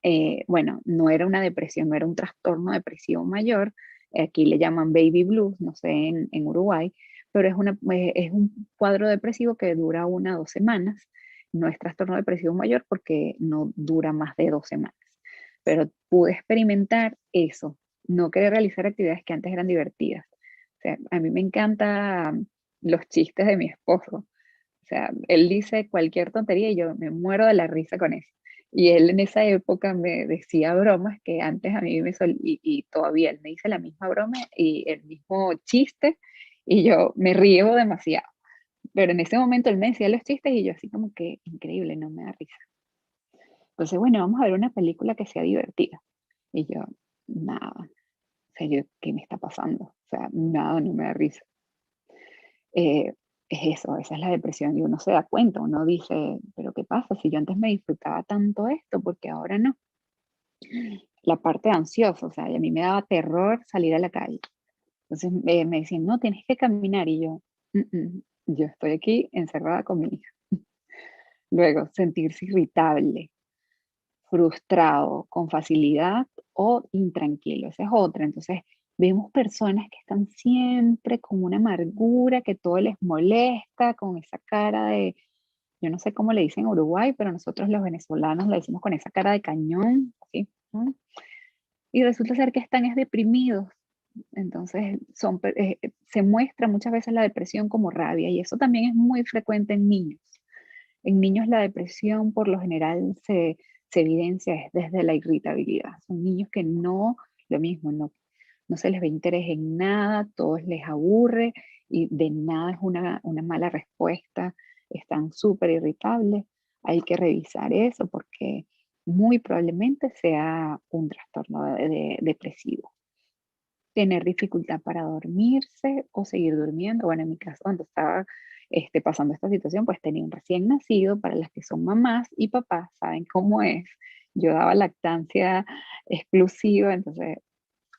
B: bueno, no era una depresión, no era un trastorno depresivo mayor, aquí le llaman baby blues, no sé, en Uruguay, pero es un cuadro depresivo que dura 1 o 2 semanas, no es trastorno depresivo mayor porque no dura más de 2 semanas, pero pude experimentar eso, no querer realizar actividades que antes eran divertidas. O sea, a mí me encantan los chistes de mi esposo, o sea, él dice cualquier tontería y yo me muero de la risa con eso. Y él en esa época me decía bromas que antes a mí y todavía él me dice la misma broma y el mismo chiste y yo me río demasiado. Pero en ese momento él me decía los chistes y yo así como que increíble, no me da risa. Entonces, bueno, vamos a ver una película que sea divertida. Y yo, nada, o sea, yo, ¿qué me está pasando? O sea, nada, no me da risa. Es eso, esa es la depresión y uno se da cuenta, uno dice, pero ¿qué pasa? Si yo antes me disfrutaba tanto esto, porque ahora no. La parte ansiosa, o sea, y a mí me daba terror salir a la calle. Entonces me decían, no, tienes que caminar y yo, yo estoy aquí encerrada con mi hija. Luego, sentirse irritable, frustrado, con facilidad o intranquilo, esa es otra. Entonces, vemos personas que están siempre con una amargura, que todo les molesta, con esa cara de, yo no sé cómo le dicen en Uruguay, pero nosotros los venezolanos le decimos con esa cara de cañón, ¿sí? ¿No? Y resulta ser que están es deprimidos. Entonces, se muestra muchas veces la depresión como rabia y eso también es muy frecuente en niños. En niños la depresión por lo general se evidencia es desde la irritabilidad. Son niños que no, lo mismo, no se les ve interés en nada, todo les aburre y de nada es una mala respuesta, están súper irritables. Hay que revisar eso porque muy probablemente sea un trastorno depresivo. Tener dificultad para dormirse o seguir durmiendo. Bueno, en mi caso, cuando estaba pasando esta situación, pues tenía un recién nacido, para las que son mamás y papás, saben cómo es. Yo daba lactancia exclusiva, entonces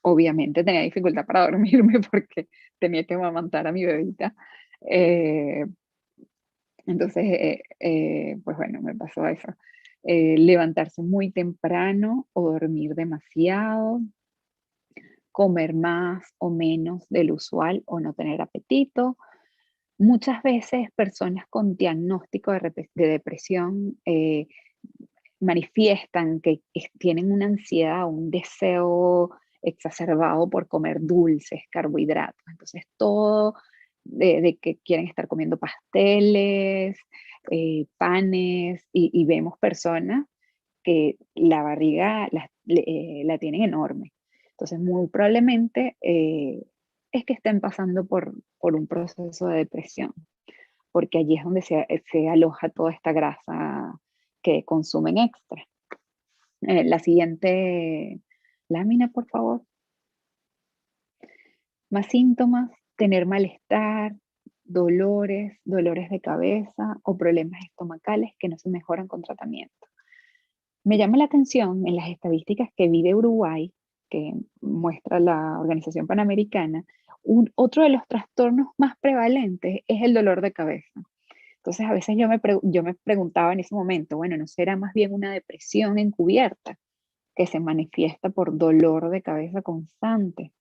B: obviamente tenía dificultad para dormirme porque tenía que amamantar a mi bebita. Eh, entonces, pues bueno, me pasó eso. Levantarse muy temprano o dormir demasiado, comer más o menos del usual o no tener apetito. Muchas veces personas con diagnóstico de depresión manifiestan que tienen una ansiedad, un deseo exacerbado por comer dulces, carbohidratos. Entonces todo de que quieren estar comiendo pasteles, panes, y vemos personas que la barriga la tienen enorme. Entonces muy probablemente es que estén pasando por un proceso de depresión, porque allí es donde se aloja toda esta grasa que consumen extra. La siguiente lámina, por favor. Más síntomas: tener malestar, dolores de cabeza o problemas estomacales que no se mejoran con tratamiento. Me llama la atención en las estadísticas que vi de Uruguay, que muestra la Organización Panamericana, otro de los trastornos más prevalentes es el dolor de cabeza. Entonces a veces yo me preguntaba en ese momento, bueno, ¿no será más bien una depresión encubierta que se manifiesta por dolor de cabeza constante?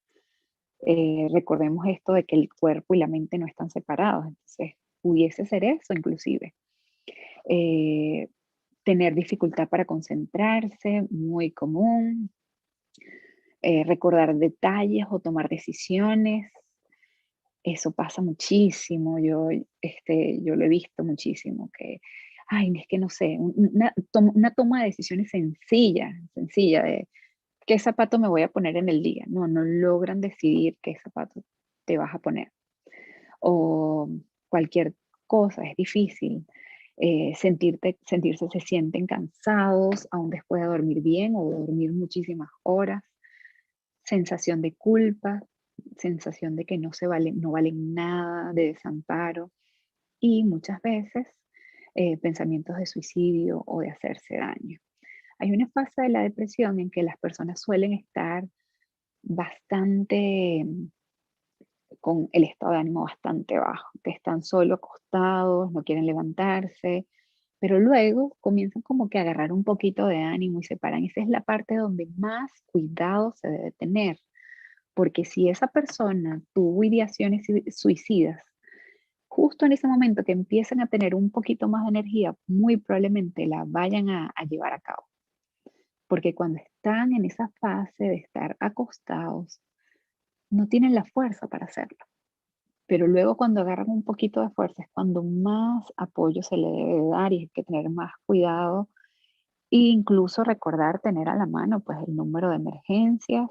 B: Recordemos esto de que el cuerpo y la mente no están separados, entonces pudiese ser eso inclusive. Eh, Tener dificultad para concentrarse, muy común. Recordar detalles o tomar decisiones, eso pasa muchísimo. Yo lo he visto muchísimo, que, ay, es que no sé, una toma de decisiones sencilla de qué zapato me voy a poner en el día. No logran decidir qué zapato te vas a poner. O cualquier cosa, es difícil. Se sienten cansados aún después de dormir bien o dormir muchísimas horas. Sensación de culpa, sensación de que no valen nada, de desamparo, y muchas veces pensamientos de suicidio o de hacerse daño. Hay una fase de la depresión en que las personas suelen estar bastante con el estado de ánimo bastante bajo, que están solo acostados, no quieren levantarse, pero luego comienzan como que a agarrar un poquito de ánimo y se paran. Esa es la parte donde más cuidado se debe tener, porque si esa persona tuvo ideaciones suicidas, justo en ese momento que empiezan a tener un poquito más de energía, muy probablemente la vayan a llevar a cabo. Porque cuando están en esa fase de estar acostados, no tienen la fuerza para hacerlo. Pero luego cuando agarran un poquito de fuerza es cuando más apoyo se le debe dar, y hay que tener más cuidado e incluso recordar tener a la mano pues el número de emergencias.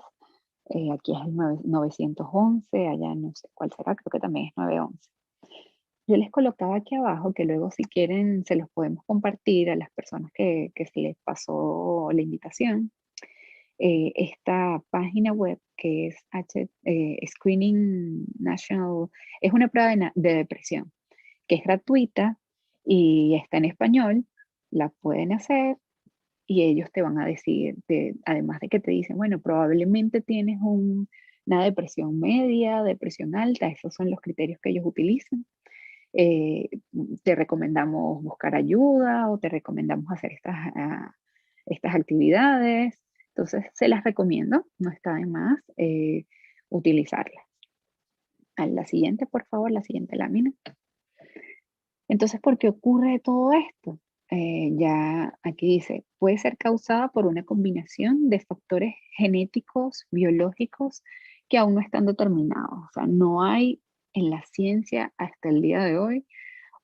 B: Aquí es el 911, allá no sé cuál será, creo que también es 911. Yo les colocaba aquí abajo, que luego si quieren se los podemos compartir a las personas que se les pasó la invitación, esta página web que es Screening National, es una prueba de depresión que es gratuita y está en español. La pueden hacer y ellos te van a decir, además de que te dicen, bueno, probablemente tienes una depresión media, depresión alta, esos son los criterios que ellos utilizan. Eh, Te recomendamos buscar ayuda o te recomendamos hacer estas actividades. Entonces, se las recomiendo, no está de más utilizarlas. A la siguiente, por favor, la siguiente lámina. Entonces, ¿por qué ocurre todo esto? Ya aquí dice, puede ser causada por una combinación de factores genéticos, biológicos, que aún no están determinados. O sea, no hay en la ciencia hasta el día de hoy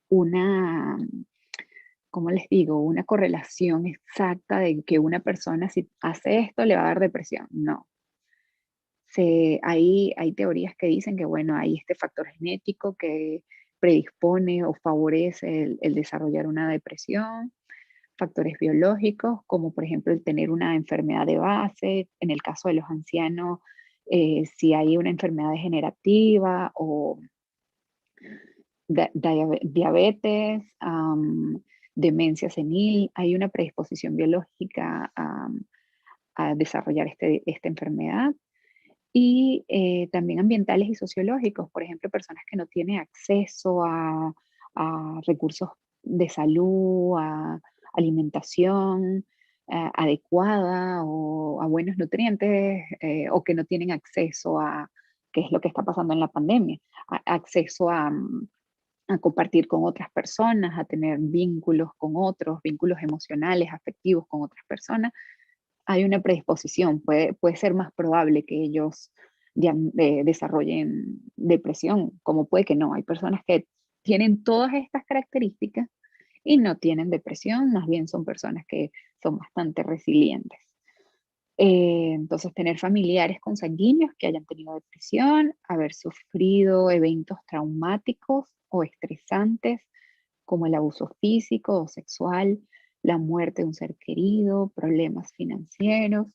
B: una, ¿cómo les digo? Una correlación exacta de que una persona si hace esto le va a dar depresión. No. Hay teorías que dicen que, bueno, hay este factor genético que predispone o favorece el desarrollar una depresión, factores biológicos, como por ejemplo el tener una enfermedad de base, en el caso de los ancianos, si hay una enfermedad degenerativa o diabetes, demencia senil, hay una predisposición biológica a desarrollar esta enfermedad. Y también ambientales y sociológicos, por ejemplo, personas que no tienen acceso a recursos de salud, a alimentación adecuada o a buenos nutrientes, o que no tienen acceso a, que es lo que está pasando en la pandemia, acceso a compartir con otras personas, a tener vínculos con otros, vínculos emocionales, afectivos con otras personas, hay una predisposición, puede ser más probable que ellos desarrollen depresión, como puede que no. Hay personas que tienen todas estas características y no tienen depresión, más bien son personas que son bastante resilientes. Entonces, tener familiares consanguíneos que hayan tenido depresión, haber sufrido eventos traumáticos o estresantes, como el abuso físico o sexual, la muerte de un ser querido, problemas financieros,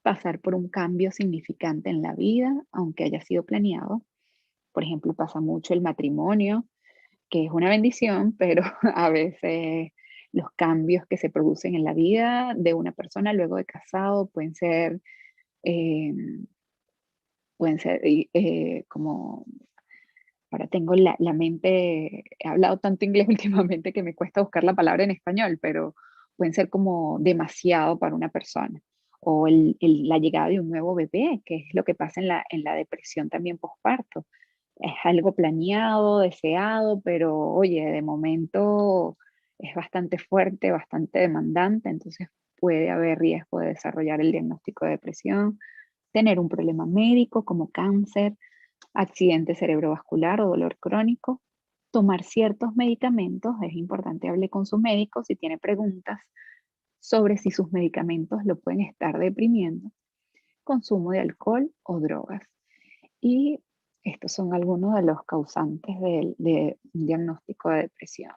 B: pasar por un cambio significante en la vida, aunque haya sido planeado. Por ejemplo, pasa mucho el matrimonio, que es una bendición, pero a veces los cambios que se producen en la vida de una persona luego de casado eh, pueden ser como, ahora tengo la mente, he hablado tanto inglés últimamente que me cuesta buscar la palabra en español, pero pueden ser como demasiado para una persona. O la llegada de un nuevo bebé, que es lo que pasa en la depresión también posparto. Es algo planeado, deseado, pero oye, de momento es bastante fuerte, bastante demandante, entonces puede haber riesgo de desarrollar el diagnóstico de depresión, tener un problema médico como cáncer, accidente cerebrovascular o dolor crónico, tomar ciertos medicamentos, es importante hable con su médico si tiene preguntas sobre si sus medicamentos lo pueden estar deprimiendo, consumo de alcohol o drogas. Y estos son algunos de los causantes de un diagnóstico de depresión.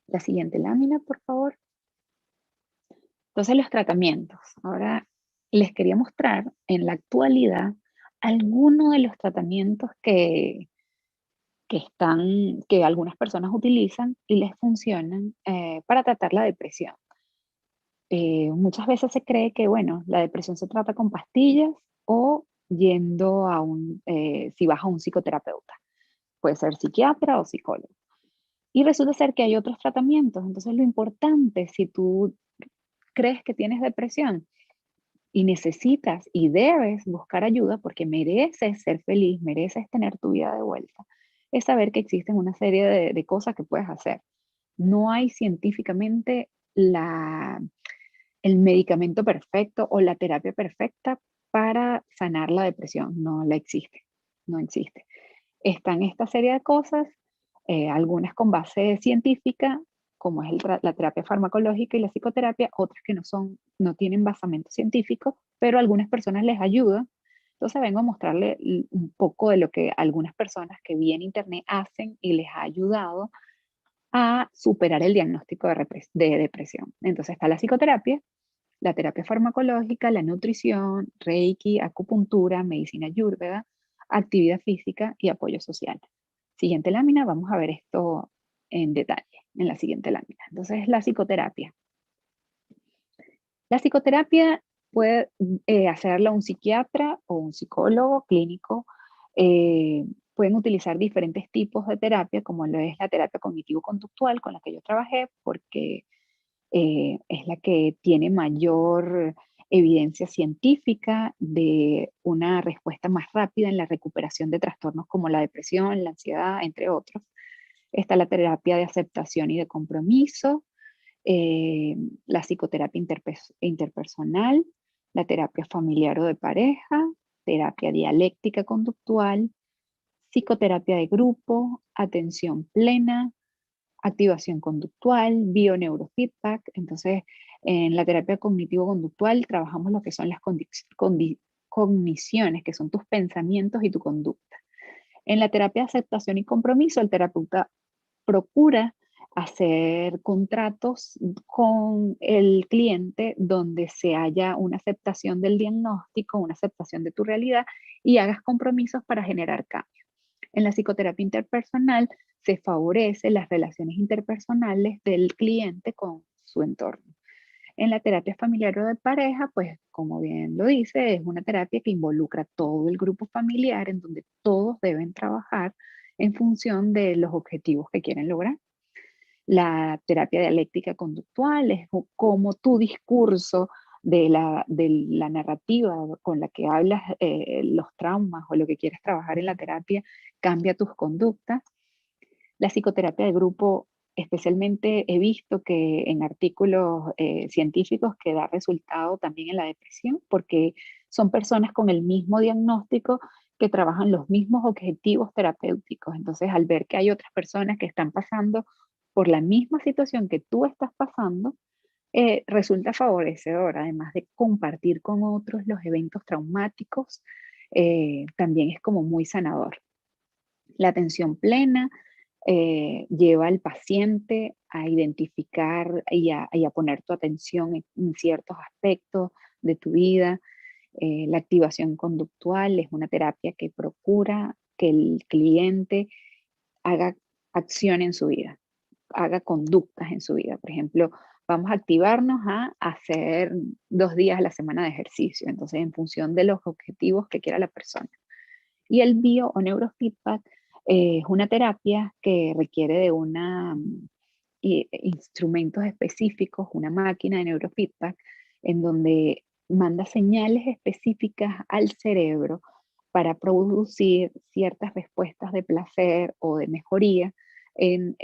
B: La siguiente lámina, por favor. Entonces, los tratamientos. Ahora les quería mostrar en la actualidad algunos de los tratamientos que algunas personas utilizan y les funcionan para tratar la depresión. Muchas veces se cree que, bueno, la depresión se trata con pastillas o yendo si vas a un psicoterapeuta. Puede ser psiquiatra o psicólogo. Y resulta ser que hay otros tratamientos. Entonces, lo importante, si tú crees que tienes depresión y necesitas y debes buscar ayuda porque mereces ser feliz, mereces tener tu vida de vuelta, es saber que existen una serie de cosas que puedes hacer. No hay científicamente el medicamento perfecto o la terapia perfecta para sanar la depresión. No la existe, no existe. Están esta serie de cosas, algunas con base científica, como es la terapia farmacológica y la psicoterapia, otras que no tienen basamento científico, pero a algunas personas les ayuda. Entonces vengo a mostrarle un poco de lo que algunas personas que vi en internet hacen y les ha ayudado a superar el diagnóstico de depresión. Entonces está la psicoterapia, la terapia farmacológica, la nutrición, reiki, acupuntura, medicina ayurveda, actividad física y apoyo social. Siguiente lámina, vamos a ver esto en detalle en la siguiente lámina. Entonces, la psicoterapia. La psicoterapia puede hacerla un psiquiatra o un psicólogo clínico. Pueden utilizar diferentes tipos de terapia, como lo es la terapia cognitivo-conductual con la que yo trabajé, porque es la que tiene mayor evidencia científica de una respuesta más rápida en la recuperación de trastornos como la depresión, la ansiedad, entre otros. Está la terapia de aceptación y de compromiso, eh, la psicoterapia interpersonal, la terapia familiar o de pareja, terapia dialéctica conductual, psicoterapia de grupo, atención plena, activación conductual, bioneurofeedback. Entonces, en la terapia cognitivo-conductual trabajamos lo que son las cogniciones, que son tus pensamientos y tu conducta. En la terapia de aceptación y compromiso, el terapeuta procura hacer contratos con el cliente donde se haya una aceptación del diagnóstico, una aceptación de tu realidad y hagas compromisos para generar cambios. En la psicoterapia interpersonal se favorece las relaciones interpersonales del cliente con su entorno. En la terapia familiar o de pareja, pues como bien lo dice, es una terapia que involucra todo el grupo familiar en donde todos deben trabajar en función de los objetivos que quieren lograr. La terapia dialéctica conductual es como tu discurso de la narrativa con la que hablas los traumas o lo que quieres trabajar en la terapia cambia tus conductas. La psicoterapia de grupo, especialmente he visto que en artículos científicos que da resultado también en la depresión, porque son personas con el mismo diagnóstico que trabajan los mismos objetivos terapéuticos. Entonces, al ver que hay otras personas que están pasando por la misma situación que tú estás pasando, resulta favorecedor, además de compartir con otros los eventos traumáticos, también es como muy sanador. La atención plena lleva al paciente a identificar y a poner tu atención en ciertos aspectos de tu vida. La activación conductual es una terapia que procura que el cliente haga acción en su vida, haga conductas en su vida. Por ejemplo, vamos a activarnos a hacer 2 días a la semana de ejercicio, entonces en función de los objetivos que quiera la persona. Y el bio o neurofeedback es una terapia que requiere de instrumentos específicos, una máquina de neurofeedback, en donde manda señales específicas al cerebro para producir ciertas respuestas de placer o de mejoría en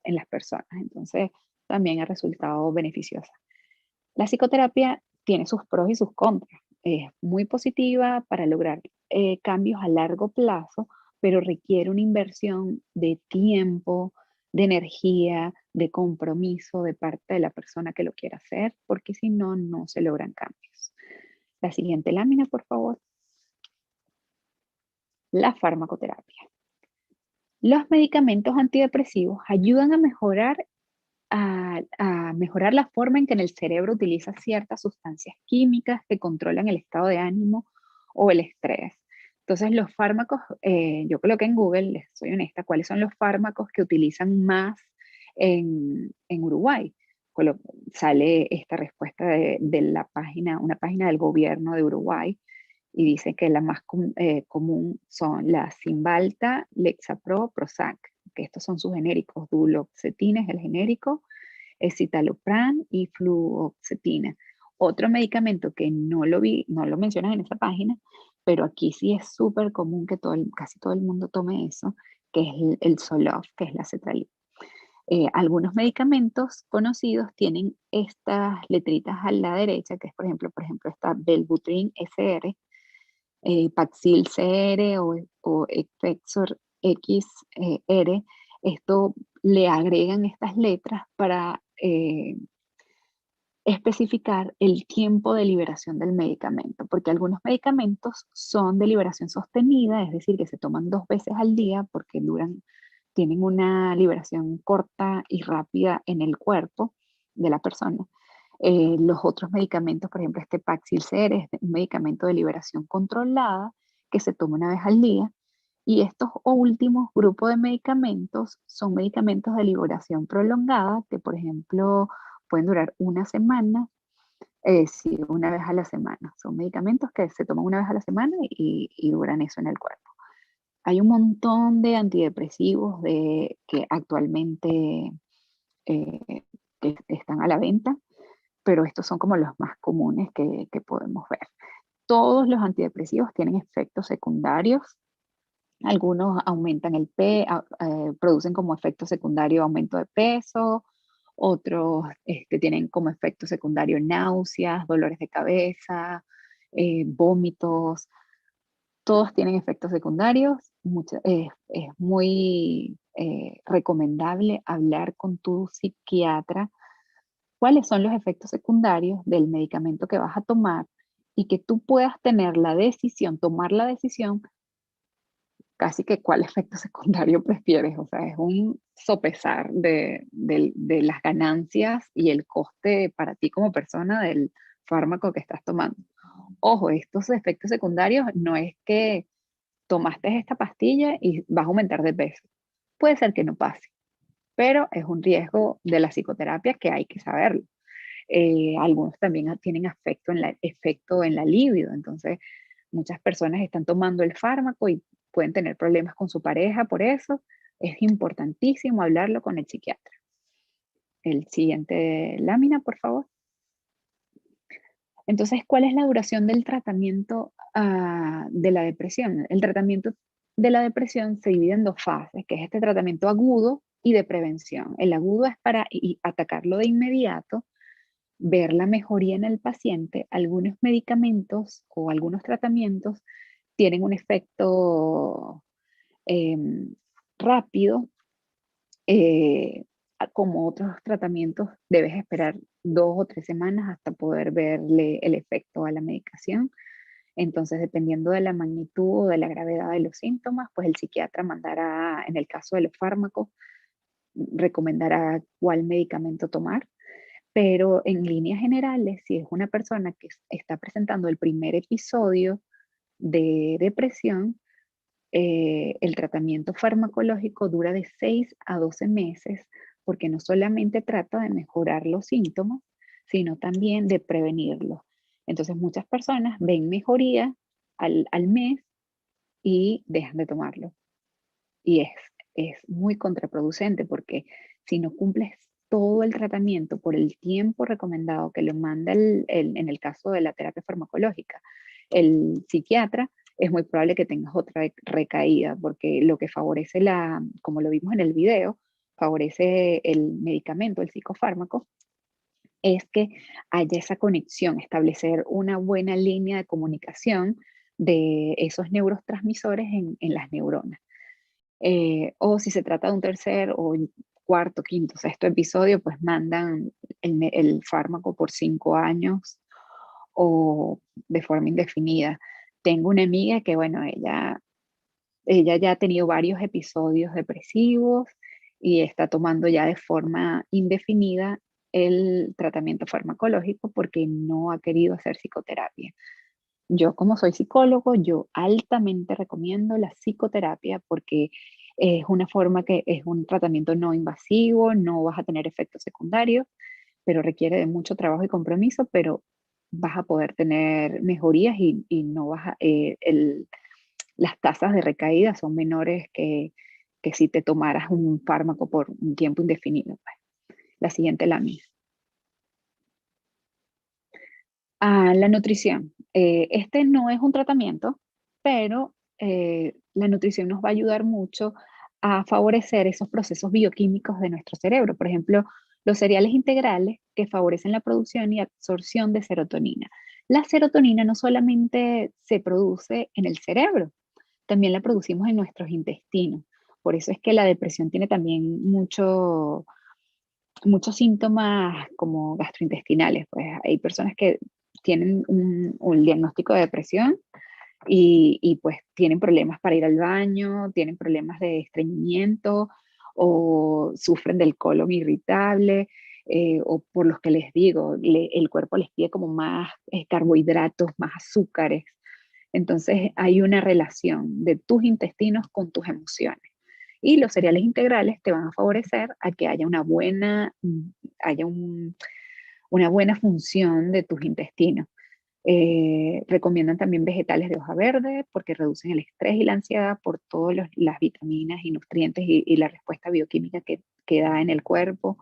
B: las personas. Entonces, también ha resultado beneficiosa. La psicoterapia tiene sus pros y sus contras. Es muy positiva para lograr cambios a largo plazo, pero requiere una inversión de tiempo, de energía, de compromiso de parte de la persona que lo quiera hacer, porque si no, no se logran cambios. La siguiente lámina, por favor. La farmacoterapia. Los medicamentos antidepresivos ayudan a mejorar la forma en que en el cerebro utiliza ciertas sustancias químicas que controlan el estado de ánimo o el estrés. Entonces, los fármacos, yo coloqué en Google, les soy honesta, cuáles son los fármacos que utilizan más en Uruguay. Sale esta respuesta de la página, una página del gobierno de Uruguay, y dice que la más común son la Cymbalta, Lexapro, Prozac, que estos son sus genéricos. Duloxetina es el genérico, escitalopram y fluoxetina. Otro medicamento que no lo vi, no lo mencionas en esa página, pero aquí sí es súper común que casi todo el mundo tome eso, que es el Zoloft, que es la cetralina. Algunos medicamentos conocidos tienen estas letritas a la derecha, que es por ejemplo está Wellbutrin SR, Paxil CR o Effexor XR. Esto le agregan estas letras para especificar el tiempo de liberación del medicamento, porque algunos medicamentos son de liberación sostenida, es decir, que se toman 2 veces al día porque tienen una liberación corta y rápida en el cuerpo de la persona. Los otros medicamentos, por ejemplo, este Paxil CR es un medicamento de liberación controlada que se toma 1 vez al día. Y estos últimos grupos de medicamentos son medicamentos de liberación prolongada que, por ejemplo, pueden durar 1 semana, sí, 1 vez a la semana. Son medicamentos que se toman 1 vez a la semana y duran eso en el cuerpo. Hay un montón de antidepresivos que actualmente que están a la venta, pero estos son como los más comunes que podemos ver. Todos los antidepresivos tienen efectos secundarios. Algunos aumentan producen como efecto secundario aumento de peso, otros tienen como efecto secundario náuseas, dolores de cabeza, vómitos. Todos tienen efectos secundarios. Es muy recomendable hablar con tu psiquiatra cuáles son los efectos secundarios del medicamento que vas a tomar y que tú puedas tener tomar la decisión, casi que cuál efecto secundario prefieres. O sea, es un sopesar de las ganancias y el coste para ti como persona del fármaco que estás tomando. Ojo, estos efectos secundarios no es que tomaste esta pastilla y vas a aumentar de peso. Puede ser que no pase, pero es un riesgo de la psicoterapia que hay que saberlo. Algunos también tienen efecto en la libido, entonces muchas personas están tomando el fármaco y pueden tener problemas con su pareja por eso. Es importantísimo hablarlo con el psiquiatra. El siguiente lámina, por favor. Entonces, ¿cuál es la duración del tratamiento de la depresión? El tratamiento de la depresión se divide en dos fases, que es este tratamiento agudo y de prevención. El agudo es para atacarlo de inmediato, ver la mejoría en el paciente. Algunos medicamentos o algunos tratamientos tienen un efecto rápido, como otros tratamientos debes esperar 2 o 3 semanas hasta poder verle el efecto a la medicación. Entonces, dependiendo de la magnitud o de la gravedad de los síntomas, pues el psiquiatra mandará, en el caso de los fármacos, recomendará cuál medicamento tomar. Pero en líneas generales, si es una persona que está presentando el primer episodio de depresión, el tratamiento farmacológico dura de 6 a 12 meses, porque no solamente trata de mejorar los síntomas, sino también de prevenirlos. Entonces muchas personas ven mejoría al mes y dejan de tomarlo. Y es muy contraproducente porque si no cumples todo el tratamiento por el tiempo recomendado que lo manda en el caso de la terapia farmacológica, el psiquiatra, es muy probable que tengas otra recaída, porque lo que favorece como lo vimos en el video, favorece el medicamento, el psicofármaco, es que haya esa conexión, establecer una buena línea de comunicación de esos neurotransmisores en las neuronas. O si se trata de un tercer o cuarto, quinto, sexto episodio, pues mandan el fármaco por 5 años o de forma indefinida. Tengo una amiga que, bueno, ella ya ha tenido varios episodios depresivos y está tomando ya de forma indefinida el tratamiento farmacológico porque no ha querido hacer psicoterapia. Yo, como soy psicólogo, yo altamente recomiendo la psicoterapia porque es una forma que es un tratamiento no invasivo, no vas a tener efectos secundarios, pero requiere de mucho trabajo y compromiso, pero vas a poder tener mejorías y no vas las tasas de recaída son menores que si te tomaras un fármaco por un tiempo indefinido. La siguiente lámina. La nutrición. Este no es un tratamiento, pero la nutrición nos va a ayudar mucho a favorecer esos procesos bioquímicos de nuestro cerebro. Por ejemplo, los cereales integrales que favorecen la producción y absorción de serotonina. La serotonina no solamente se produce en el cerebro, también la producimos en nuestros intestinos. Por eso es que la depresión tiene también muchos síntomas como gastrointestinales. Pues hay personas que tienen un diagnóstico de depresión y pues tienen problemas para ir al baño, tienen problemas de estreñimiento o sufren del colon irritable, o por los que les digo, el cuerpo les pide como más carbohidratos, más azúcares. Entonces hay una relación de tus intestinos con tus emociones. Y los cereales integrales te van a favorecer a que haya una buena función de tus intestinos. Recomiendan también vegetales de hoja verde porque reducen el estrés y la ansiedad por todas las vitaminas y nutrientes y la respuesta bioquímica que da en el cuerpo.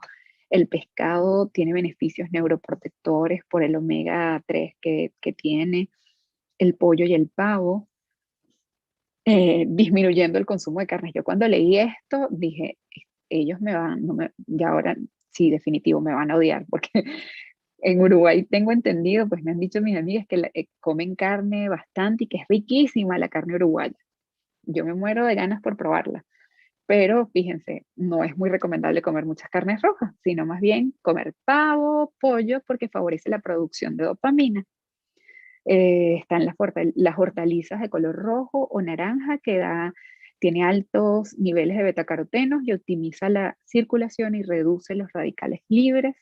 B: El pescado tiene beneficios neuroprotectores por el omega 3 que tiene. El pollo y el pavo, disminuyendo el consumo de carnes. Yo cuando leí esto dije, ellos me van, no me, y ahora sí, definitivo, me van a odiar porque en Uruguay tengo entendido, pues me han dicho mis amigas que comen carne bastante y que es riquísima la carne uruguaya. Yo me muero de ganas por probarla, pero fíjense, no es muy recomendable comer muchas carnes rojas, sino más bien comer pavo, pollo, porque favorece la producción de dopamina. Están las hortalizas de color rojo o naranja tiene altos niveles de betacarotenos y optimiza la circulación y reduce los radicales libres.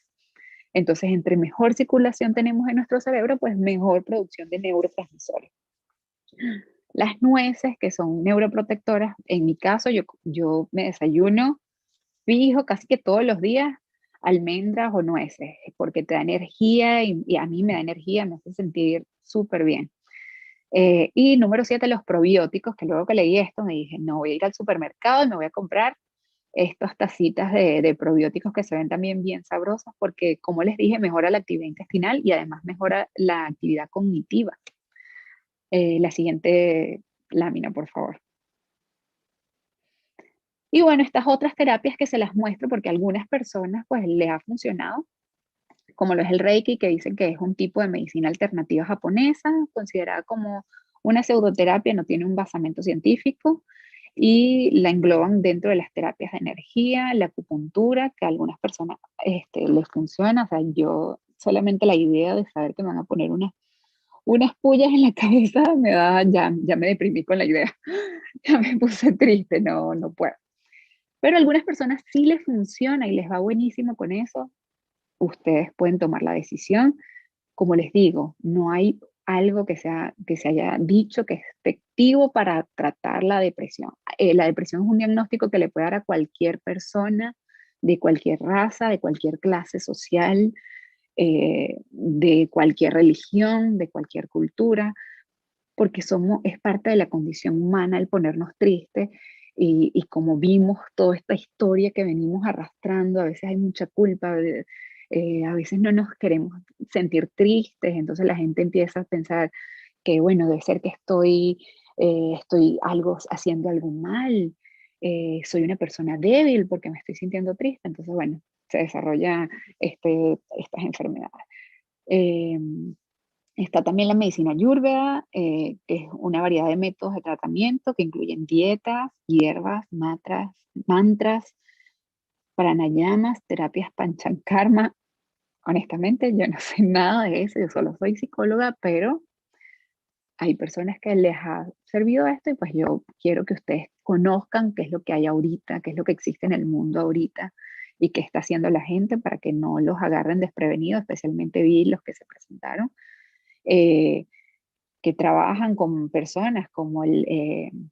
B: Entonces, entre mejor circulación tenemos en nuestro cerebro, pues mejor producción de neurotransmisores. Las nueces, que son neuroprotectoras, en mi caso, yo me desayuno fijo casi que todos los días almendras o nueces, porque te da energía y a mí me da energía, me hace sentir súper bien. Y número 7, los probióticos, que luego que leí esto me dije, no, voy a ir al supermercado y me voy a comprar estas tacitas de probióticos que se ven también bien sabrosas porque, como les dije, mejora la actividad intestinal y además mejora la actividad cognitiva. La siguiente lámina, por favor. Y bueno, estas otras terapias que se las muestro porque a algunas personas pues les ha funcionado, como lo es el Reiki, que dicen que es un tipo de medicina alternativa japonesa, considerada como una pseudoterapia, no tiene un basamento científico, y la engloban dentro de las terapias de energía, la acupuntura, que a algunas personas les funciona. O sea, yo solamente la idea de saber que me van a poner unas pullas en la cabeza me da, ya me deprimí con la idea, ya me puse triste, no, no puedo. Pero a algunas personas sí les funciona y les va buenísimo con eso. Ustedes pueden tomar la decisión. Como les digo, no hay algo que se haya dicho que es efectivo para tratar la depresión. La depresión es un diagnóstico que le puede dar a cualquier persona, de cualquier raza, de cualquier clase social, de cualquier religión, de cualquier cultura, porque es parte de la condición humana el ponernos tristes. Y como vimos toda esta historia que venimos arrastrando, a veces hay mucha culpa, a veces no nos queremos sentir tristes, entonces la gente empieza a pensar que, bueno, debe ser que estoy haciendo algo mal, soy una persona débil porque me estoy sintiendo triste, entonces, bueno, se desarrolla estas enfermedades. Eh, Está también la medicina ayurveda, que es una variedad de métodos de tratamiento que incluyen dietas, hierbas, mantras, pranayamas, terapias panchankarma. Honestamente, yo no sé nada de eso, yo solo soy psicóloga, pero hay personas que les ha servido esto y pues yo quiero que ustedes conozcan qué es lo que hay ahorita, qué es lo que existe en el mundo ahorita y qué está haciendo la gente para que no los agarren desprevenidos, especialmente vi los que se presentaron. Eh, que trabajan con personas como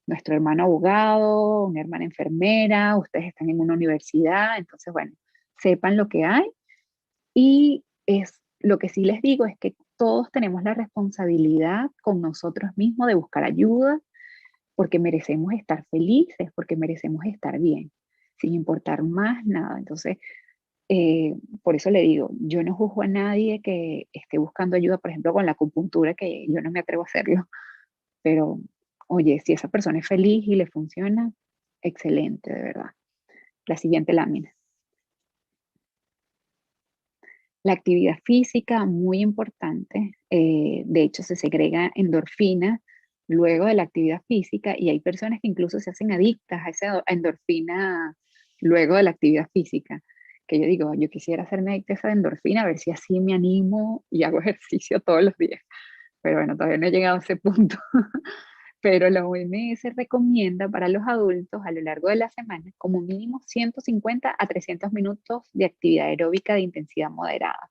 B: nuestro hermano abogado, una hermana enfermera, ustedes están en una universidad, entonces, bueno, sepan lo que hay y lo que sí les digo es que todos tenemos la responsabilidad con nosotros mismos de buscar ayuda porque merecemos estar felices, porque merecemos estar bien, sin importar más nada. Entonces, por eso le digo, yo no juzgo a nadie que esté buscando ayuda, por ejemplo, con la acupuntura, que yo no me atrevo a hacerlo, pero oye, si esa persona es feliz y le funciona, excelente, de verdad. La siguiente lámina. La actividad física, muy importante. De hecho, se segrega endorfina luego de la actividad física y hay personas que incluso se hacen adictas a esa endorfina luego de la actividad física. Que yo digo, yo quisiera hacerme adicta a esa endorfina, a ver si así me animo y hago ejercicio todos los días. Pero bueno, todavía no he llegado a ese punto. Pero la OMS recomienda para los adultos a lo largo de la semana como mínimo 150 a 300 minutos de actividad aeróbica de intensidad moderada.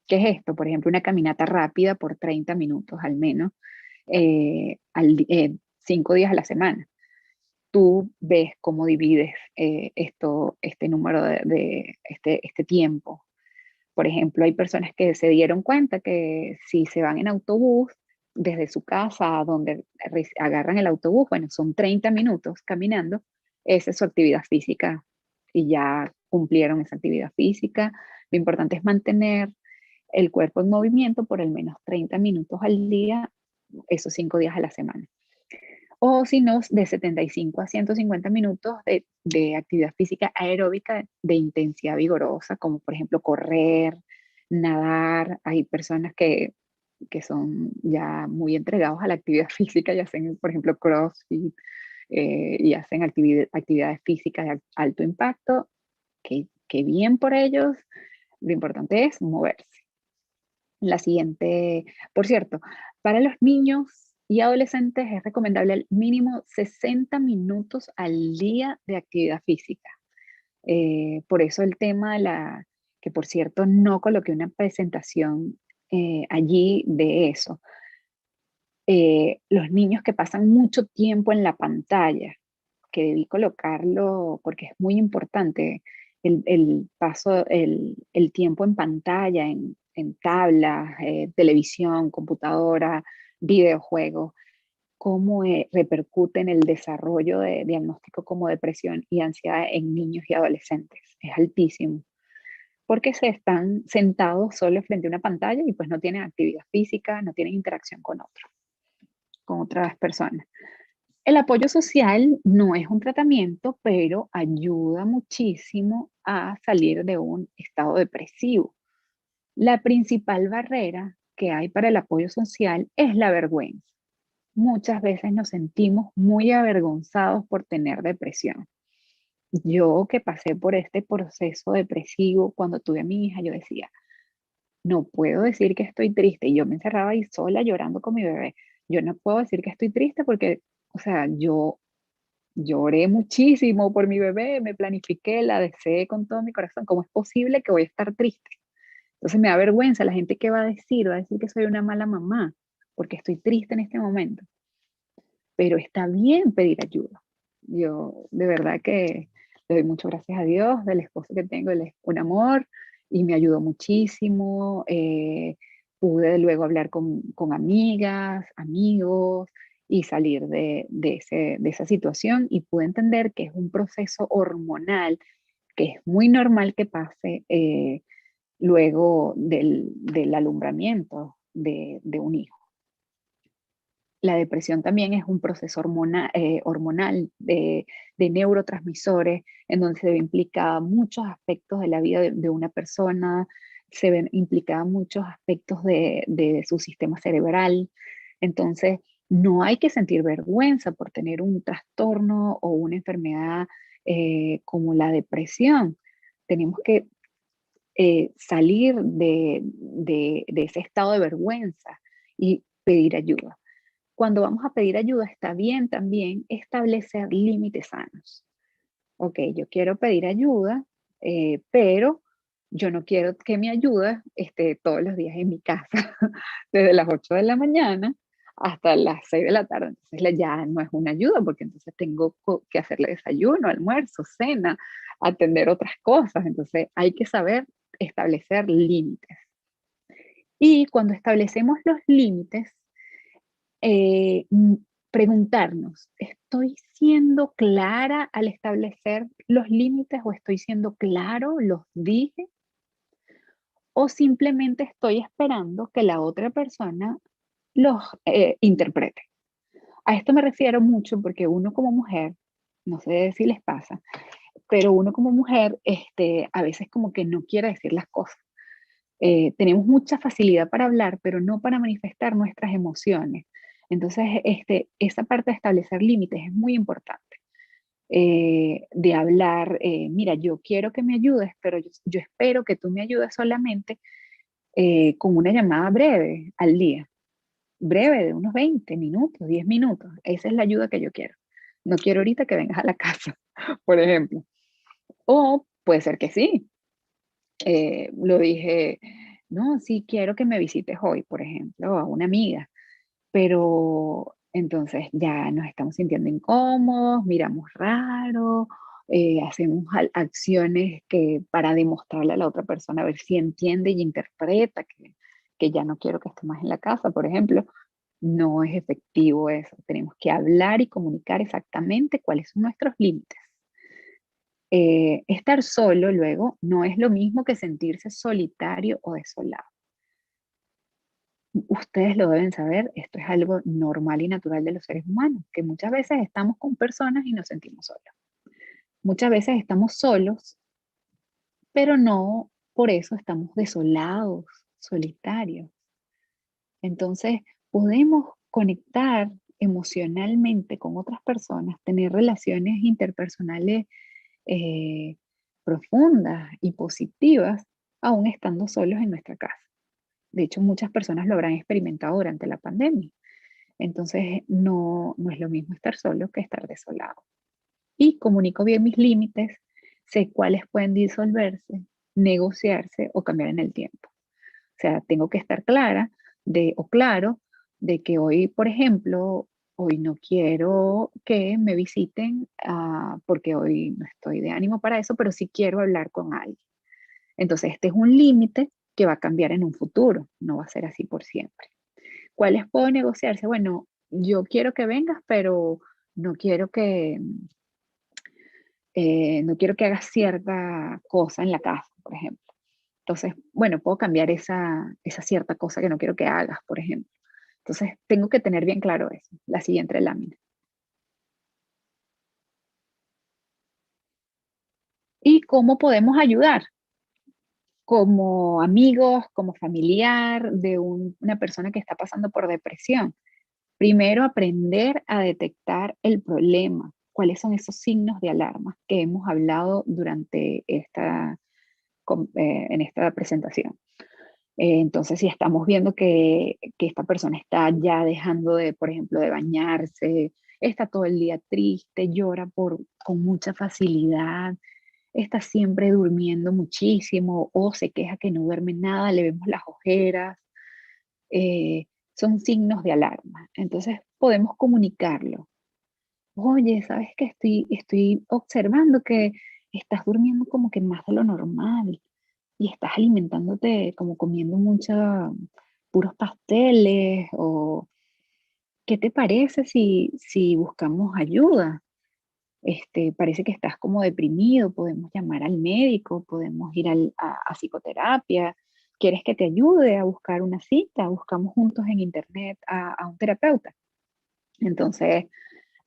B: ¿Qué es esto? Por ejemplo, una caminata rápida por 30 minutos al menos, 5 días a la semana. Tú ves cómo divides este número este tiempo. Por ejemplo, hay personas que se dieron cuenta que si se van en autobús desde su casa a donde agarran el autobús, bueno, son 30 minutos caminando, esa es su actividad física y ya cumplieron esa actividad física. Lo importante es mantener el cuerpo en movimiento por al menos 30 minutos al día, esos 5 días a la semana. O si no, de 75 a 150 minutos de actividad física aeróbica de intensidad vigorosa, como por ejemplo correr, nadar. Hay personas que son ya muy entregados a la actividad física y hacen, por ejemplo, CrossFit y hacen actividades físicas de alto impacto. Que bien por ellos. Lo importante es moverse. La siguiente, por cierto, para los niños y adolescentes es recomendable al mínimo 60 minutos al día de actividad física. Por eso el tema que por cierto no coloqué una presentación allí de eso. Los niños que pasan mucho tiempo en la pantalla, que debí colocarlo porque es muy importante el tiempo en pantalla, en tablas, televisión, computadora, videojuegos, cómo repercute en el desarrollo de diagnóstico como depresión y ansiedad en niños y adolescentes. Es altísimo, porque se están sentados solo frente a una pantalla y pues no tienen actividad física, no tienen interacción con otras personas. El apoyo social no es un tratamiento, pero ayuda muchísimo a salir de un estado depresivo. La principal barrera que hay para el apoyo social es la vergüenza. Muchas veces nos sentimos muy avergonzados por tener depresión. Yo que pasé por este proceso depresivo cuando tuve a mi hija, yo decía, no puedo decir que estoy triste. Y yo me encerraba ahí sola llorando con mi bebé. Yo no puedo decir que estoy triste porque, o sea, yo lloré muchísimo por mi bebé, me planifiqué, la deseé con todo mi corazón. ¿Cómo es posible que voy a estar triste? Entonces me da vergüenza la gente que va a decir que soy una mala mamá porque estoy triste en este momento. Pero está bien pedir ayuda. Yo de verdad que le doy muchas gracias a Dios del esposo que tengo, él es un amor y me ayudó muchísimo. Pude luego hablar con amigas, amigos y salir de esa situación y pude entender que es un proceso hormonal que es muy normal que pase luego del alumbramiento de un hijo. La depresión también es un proceso hormonal de neurotransmisores, en donde se implica muchos aspectos de la vida de una persona, se ven implicados muchos aspectos de su sistema cerebral. Entonces, no hay que sentir vergüenza por tener un trastorno o una enfermedad como la depresión. Tenemos que salir de ese estado de vergüenza y pedir ayuda. Cuando vamos a pedir ayuda, está bien también establecer límites sanos. Ok, yo quiero pedir ayuda, pero yo no quiero que mi ayuda esté todos los días en mi casa, desde las 8 de la mañana hasta las 6 de la tarde. Entonces ya no es una ayuda, porque entonces tengo que hacerle desayuno, almuerzo, cena, atender otras cosas. Entonces hay que saber establecer límites. Y cuando establecemos los límites, eh, mm, preguntarnos, ¿estoy siendo clara al establecer los límites o estoy siendo claro, los dije? ¿O simplemente estoy esperando que la otra persona los interprete? A esto me refiero mucho porque uno como mujer, no sé si les pasa, pero uno como mujer a veces como que no quiere decir las cosas. Tenemos mucha facilidad para hablar, pero no para manifestar nuestras emociones. Entonces, esa parte de establecer límites es muy importante. De hablar, mira, yo quiero que me ayudes, pero yo espero que tú me ayudes solamente con una llamada breve al día, breve de unos 20 minutos, 10 minutos. Esa es la ayuda que yo quiero. No quiero ahorita que vengas a la casa, por ejemplo. O puede ser que sí, lo dije, no, sí quiero que me visites hoy, por ejemplo, a una amiga, pero entonces ya nos estamos sintiendo incómodos, miramos raro, hacemos acciones que para demostrarle a la otra persona a ver si entiende y interpreta que ya no quiero que esté más en la casa, por ejemplo. No es efectivo eso. Tenemos que hablar y comunicar exactamente cuáles son nuestros límites. Estar solo luego no es lo mismo que sentirse solitario o desolado. Ustedes lo deben saber, esto es algo normal y natural de los seres humanos, que muchas veces estamos con personas y nos sentimos solos. Muchas veces estamos solos, pero no por eso estamos desolados, solitarios. Entonces, podemos conectar emocionalmente con otras personas, tener relaciones interpersonales eh, profundas y positivas, aún estando solos en nuestra casa. De hecho, muchas personas lo habrán experimentado durante la pandemia. Entonces, no es lo mismo estar solo que estar desolado. Y comunico bien mis límites, sé cuáles pueden disolverse, negociarse o cambiar en el tiempo. O sea, tengo que estar clara o claro de que hoy, por ejemplo, hoy no quiero que me visiten porque hoy no estoy de ánimo para eso, pero sí quiero hablar con alguien. Entonces, este es un límite que va a cambiar en un futuro, no va a ser así por siempre. ¿Cuáles puedo negociarse? Bueno, yo quiero que vengas, pero no quiero que, no quiero que hagas cierta cosa en la casa, por ejemplo. Entonces, bueno, puedo cambiar esa cierta cosa que no quiero que hagas, por ejemplo. Entonces, tengo que tener bien claro eso, la siguiente lámina. cómo podemos ayudar como amigos, como familiar de una persona que está pasando por depresión. Primero, aprender a detectar el problema. ¿Cuáles son esos signos de alarma que hemos hablado durante en esta presentación? Entonces, si estamos viendo que esta persona está ya dejando de, por ejemplo, de bañarse, está todo el día triste, llora con mucha facilidad, está siempre durmiendo muchísimo o se queja que no duerme nada, le vemos las ojeras, eh, son signos de alarma. Entonces, podemos comunicarlo. Oye, ¿sabes qué? Estoy observando que estás durmiendo como que más de lo normal y estás alimentándote como comiendo puros pasteles o ¿qué te parece si buscamos ayuda? Parece que estás como deprimido, podemos llamar al médico, podemos ir a psicoterapia. ¿Quieres que te ayude a buscar una cita? Buscamos juntos en internet a un terapeuta. Entonces,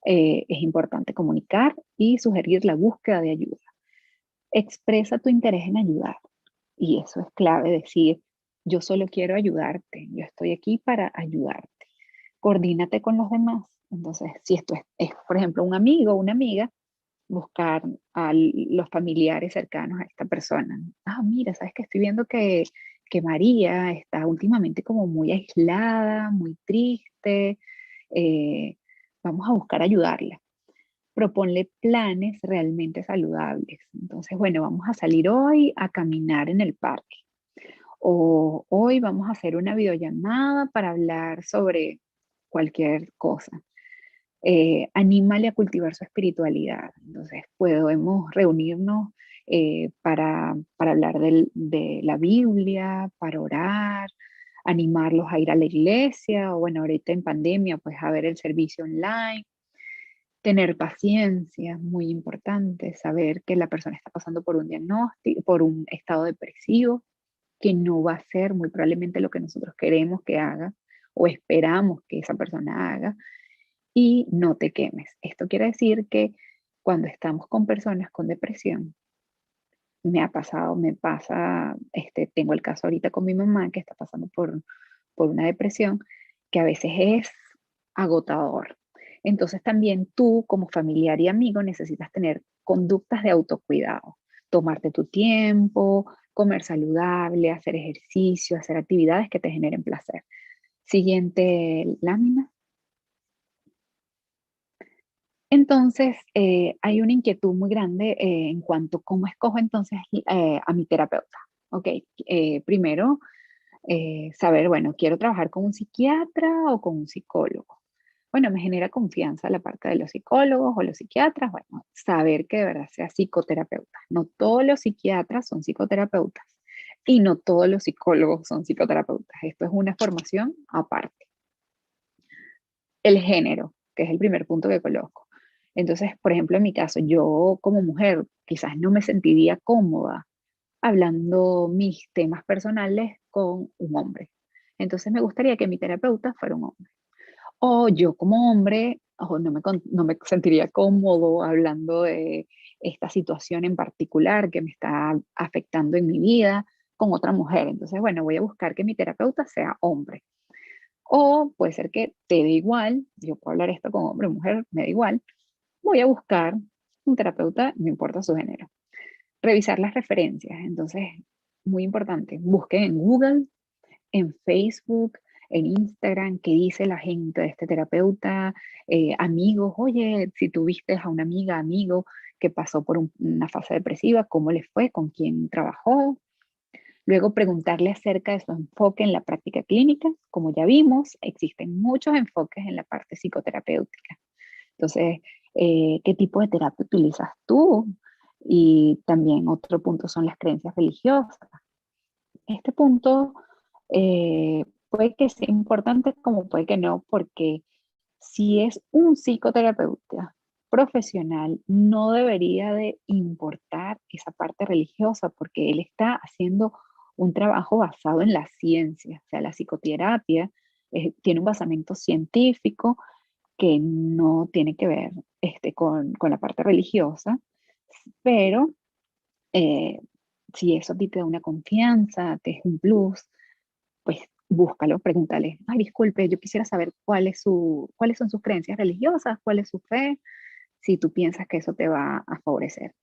B: es importante comunicar y sugerir la búsqueda de ayuda. Expresa tu interés en ayudar. Y eso es clave, decir, yo solo quiero ayudarte, yo estoy aquí para ayudarte. Coordínate con los demás. Entonces, si esto es, por ejemplo, un amigo o una amiga, buscar a los familiares cercanos a esta persona. Ah, mira, sabes que estoy viendo que María está últimamente como muy aislada, muy triste. eh, Vamos a buscar ayudarla. Proponle planes realmente saludables. Entonces, bueno, vamos a salir hoy a caminar en el parque. O hoy vamos a hacer una videollamada para hablar sobre cualquier cosa. Anímale a cultivar su espiritualidad. Entonces, podemos reunirnos para hablar de la Biblia, para orar, animarlos a ir a la iglesia, o bueno, ahorita en pandemia, pues a ver el servicio online. Tener paciencia, es muy importante, saber que la persona está pasando por un diagnóstico, por un estado depresivo, que no va a ser muy probablemente lo que nosotros queremos que haga o esperamos que esa persona haga, y no te quemes. Esto quiere decir que cuando estamos con personas con depresión, me pasa, tengo el caso ahorita con mi mamá que está pasando por una depresión que a veces es agotador. Entonces también tú como familiar y amigo necesitas tener conductas de autocuidado, tomarte tu tiempo, comer saludable, hacer ejercicio, hacer actividades que te generen placer. Siguiente lámina. Entonces, hay una inquietud muy grande en cuanto a cómo escojo entonces a mi terapeuta. Ok, primero, saber, bueno, quiero trabajar con un psiquiatra o con un psicólogo. Bueno, me genera confianza la parte de los psicólogos o los psiquiatras. Bueno, saber que de verdad sea psicoterapeuta. No todos los psiquiatras son psicoterapeutas y no todos los psicólogos son psicoterapeutas. Esto es una formación aparte. El género, que es el primer punto que coloco. Entonces, por ejemplo, en mi caso, yo como mujer quizás no me sentiría cómoda hablando mis temas personales con un hombre. Entonces me gustaría que mi terapeuta fuera un hombre. O yo como hombre, ojo, no me sentiría cómodo hablando de esta situación en particular que me está afectando en mi vida con otra mujer. Entonces, bueno, voy a buscar que mi terapeuta sea hombre. O puede ser que te dé igual, yo puedo hablar esto con hombre o mujer, me da igual. Voy a buscar un terapeuta, no importa su género. Revisar las referencias. Entonces, muy importante, busquen en Google, en Facebook, en Instagram, qué dice la gente de este terapeuta, amigos, oye, si tuviste a una amiga, amigo que pasó por una fase depresiva, ¿cómo le fue? ¿Con quién trabajó? Luego preguntarle acerca de su enfoque en la práctica clínica. Como ya vimos, existen muchos enfoques en la parte psicoterapéutica. Entonces, ¿qué tipo de terapia utilizas tú? Y también otro punto son las creencias religiosas. Este punto puede que sea importante como puede que no, porque si es un psicoterapeuta profesional, no debería de importar esa parte religiosa, porque él está haciendo un trabajo basado en la ciencia. O sea, la psicoterapia tiene un basamento científico que no tiene que ver con la parte religiosa, pero Eh, si eso a ti te da una confianza, te es un plus, pues búscalo, pregúntale, ay, disculpe, yo quisiera saber cuáles son sus creencias religiosas, cuál es su fe, si tú piensas que eso te va a favorecer.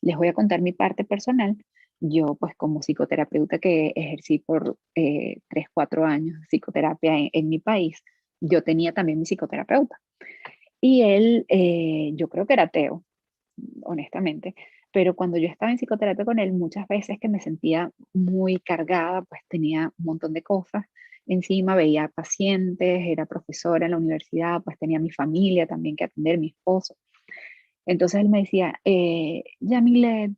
B: Les voy a contar mi parte personal. Yo, pues como psicoterapeuta que ejercí por 3, 4 años psicoterapia en mi país, yo tenía también mi psicoterapeuta. Y él, yo creo que era ateo, honestamente, pero cuando yo estaba en psicoterapia con él, muchas veces que me sentía muy cargada, pues tenía un montón de cosas encima, veía pacientes, era profesora en la universidad, pues tenía mi familia también que atender, mi esposo. Entonces él me decía, Yamilet,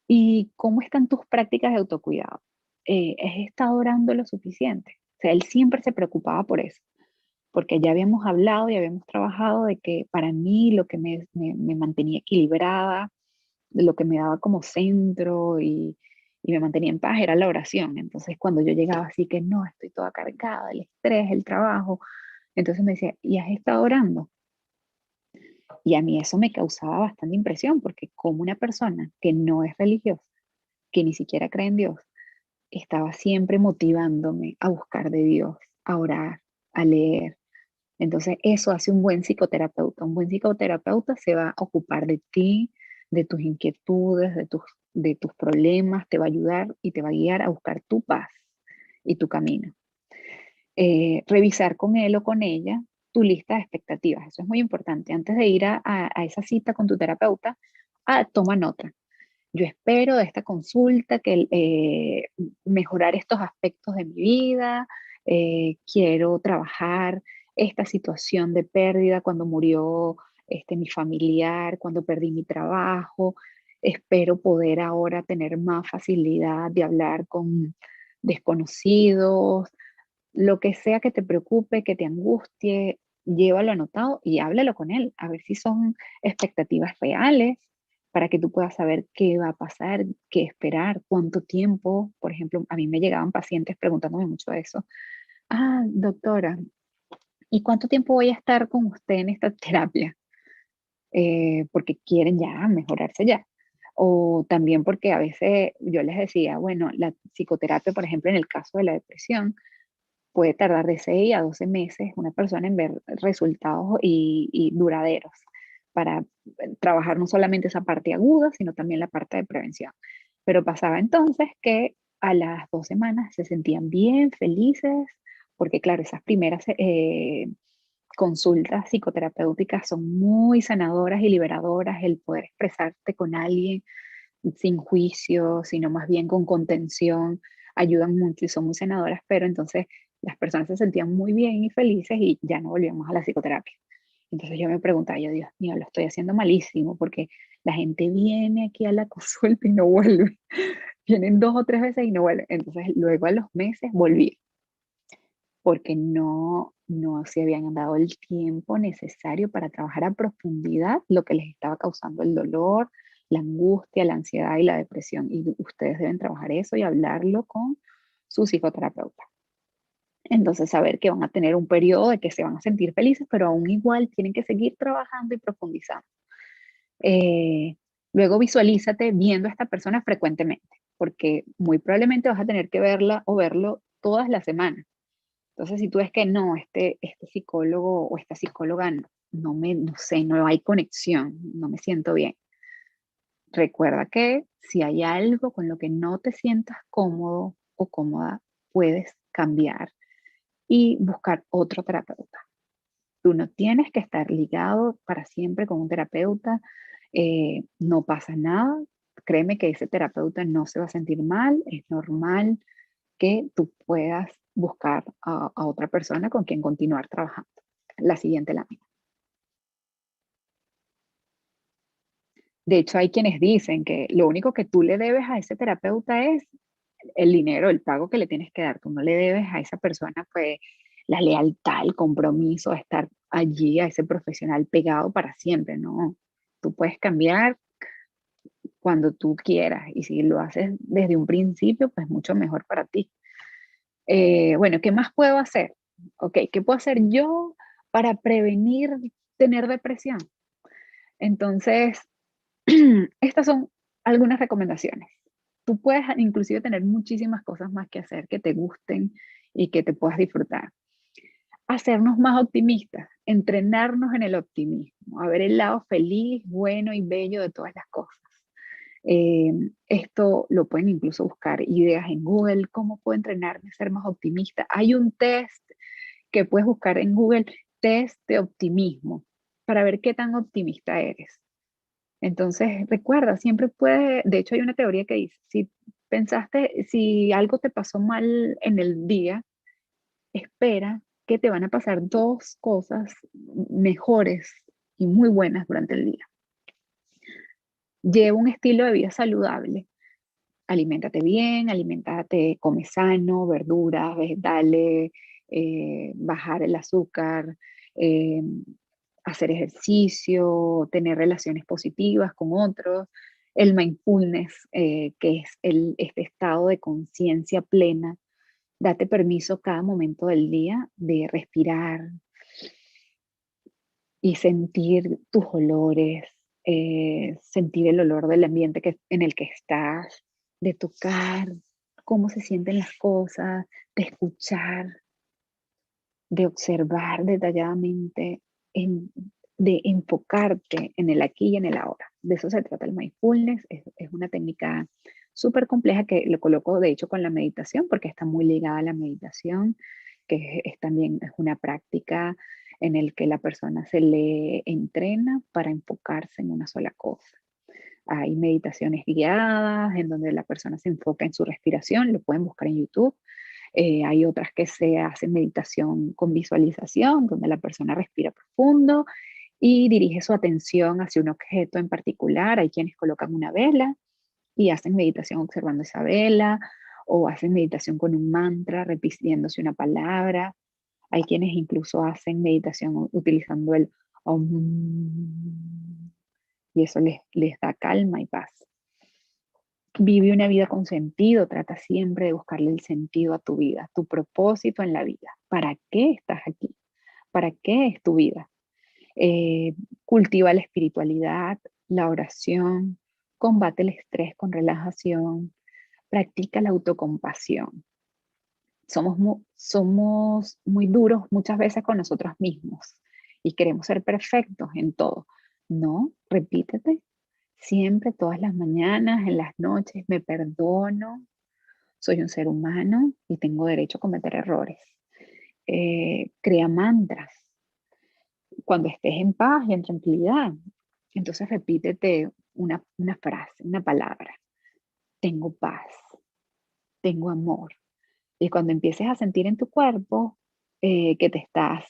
B: ¿y cómo están tus prácticas de autocuidado? ¿Has estado orando lo suficiente? O sea, él siempre se preocupaba por eso, porque ya habíamos hablado y habíamos trabajado de que para mí lo que me mantenía equilibrada, lo que me daba como centro y me mantenía en paz era la oración. Entonces cuando yo llegaba así que no, estoy toda cargada, el estrés, el trabajo, entonces me decía, ¿y has estado orando? Y a mí eso me causaba bastante impresión, porque como una persona que no es religiosa, que ni siquiera cree en Dios, estaba siempre motivándome a buscar de Dios, a orar, a leer. Entonces, eso hace un buen psicoterapeuta. Un buen psicoterapeuta se va a ocupar de ti, de tus inquietudes, de tus problemas, te va a ayudar y te va a guiar a buscar tu paz y tu camino. Revisar con él o con ella tu lista de expectativas. Eso es muy importante. Antes de ir a esa cita con tu terapeuta, toma nota. Yo espero de esta consulta que mejorar estos aspectos de mi vida, quiero trabajar esta situación de pérdida cuando murió mi familiar, cuando perdí mi trabajo, espero poder ahora tener más facilidad de hablar con desconocidos, lo que sea que te preocupe, que te angustie, llévalo anotado y háblalo con él, a ver si son expectativas reales para que tú puedas saber qué va a pasar, qué esperar, cuánto tiempo. Por ejemplo, a mí me llegaban pacientes preguntándome mucho eso. Doctora, ¿y cuánto tiempo voy a estar con usted en esta terapia? Porque quieren ya mejorarse ya. O también porque a veces yo les decía, bueno, la psicoterapia, por ejemplo, en el caso de la depresión, puede tardar de 6 a 12 meses una persona en ver resultados y duraderos para trabajar no solamente esa parte aguda, sino también la parte de prevención. Pero pasaba entonces que a las 2 semanas se sentían bien felices, porque claro, esas primeras consultas psicoterapéuticas son muy sanadoras y liberadoras, el poder expresarte con alguien sin juicio, sino más bien con contención, ayudan mucho y son muy sanadoras, pero entonces las personas se sentían muy bien y felices y ya no volvíamos a la psicoterapia. Entonces yo me preguntaba, yo, Dios mío, lo estoy haciendo malísimo porque la gente viene aquí a la consulta y no vuelve. Vienen 2 o 3 veces y no vuelve. Entonces luego a los meses volví porque no se habían dado el tiempo necesario para trabajar a profundidad lo que les estaba causando el dolor, la angustia, la ansiedad y la depresión. Y ustedes deben trabajar eso y hablarlo con su psicoterapeuta. Entonces, saber que van a tener un periodo de que se van a sentir felices, pero aún igual tienen que seguir trabajando y profundizando. Eh, Luego visualízate viendo a esta persona frecuentemente, porque muy probablemente vas a tener que verla o verlo todas las semanas. Entonces, si tú ves que no, este psicólogo o esta psicóloga no sé, no hay conexión, no me siento bien. Recuerda que si hay algo con lo que no te sientas cómodo o cómoda, puedes cambiar y buscar otro terapeuta. Tú no tienes que estar ligado para siempre con un terapeuta, no pasa nada. Créeme que ese terapeuta no se va a sentir mal, es normal que tú puedas buscar a otra persona con quien continuar trabajando. La siguiente lámina. De hecho, hay quienes dicen que lo único que tú le debes a ese terapeuta es el dinero, el pago que le tienes que dar. Tú no le debes a esa persona pues la lealtad, el compromiso a estar allí, a ese profesional pegado para siempre, ¿no? Tú puedes cambiar cuando tú quieras y si lo haces desde un principio, pues mucho mejor para ti. Bueno, ¿qué más puedo hacer? Ok, ¿qué puedo hacer yo para prevenir tener depresión? Entonces, estas son algunas recomendaciones. Tú puedes inclusive tener muchísimas cosas más que hacer que te gusten y que te puedas disfrutar. Hacernos más optimistas, entrenarnos en el optimismo, a ver el lado feliz, bueno y bello de todas las cosas. Esto lo pueden incluso buscar ideas en Google, cómo puedo entrenarme a ser más optimista. Hay un test que puedes buscar en Google, test de optimismo, para ver qué tan optimista eres. Entonces, recuerda, siempre puede, de hecho hay una teoría que dice, si pensaste, si algo te pasó mal en el día, espera que te van a pasar dos cosas mejores y muy buenas durante el día. Lleva un estilo de vida saludable. Aliméntate bien, aliméntate, come sano, verduras, vegetales, bajar el azúcar, eh, hacer ejercicio, tener relaciones positivas con otros, el mindfulness, que es este estado de conciencia plena. Date permiso cada momento del día de respirar y sentir tus olores, sentir el olor del ambiente en el que estás, de tocar cómo se sienten las cosas, de escuchar, de observar detalladamente, de enfocarte en el aquí y en el ahora. De eso se trata el mindfulness. Es una técnica súper compleja que lo coloco de hecho con la meditación porque está muy ligada a la meditación, que también es una práctica en el que la persona se le entrena para enfocarse en una sola cosa. Hay meditaciones guiadas en donde la persona se enfoca en su respiración, lo pueden buscar en YouTube. Hay otras que se hacen meditación con visualización, donde la persona respira profundo y dirige su atención hacia un objeto en particular. Hay quienes colocan una vela y hacen meditación observando esa vela, o hacen meditación con un mantra, repitiéndose una palabra. Hay quienes incluso hacen meditación utilizando el Om, y eso les da calma y paz. Vive una vida con sentido, trata siempre de buscarle el sentido a tu vida, tu propósito en la vida. ¿Para qué estás aquí? ¿Para qué es tu vida? Cultiva la espiritualidad, la oración, combate el estrés con relajación, practica la autocompasión. Somos muy duros muchas veces con nosotros mismos y queremos ser perfectos en todo. No, repítete siempre, todas las mañanas, en las noches, me perdono, soy un ser humano y tengo derecho a cometer errores. Crea mantras cuando estés en paz y en tranquilidad. Entonces repítete una frase, una palabra. Tengo paz, tengo amor. Y cuando empieces a sentir en tu cuerpo que te estás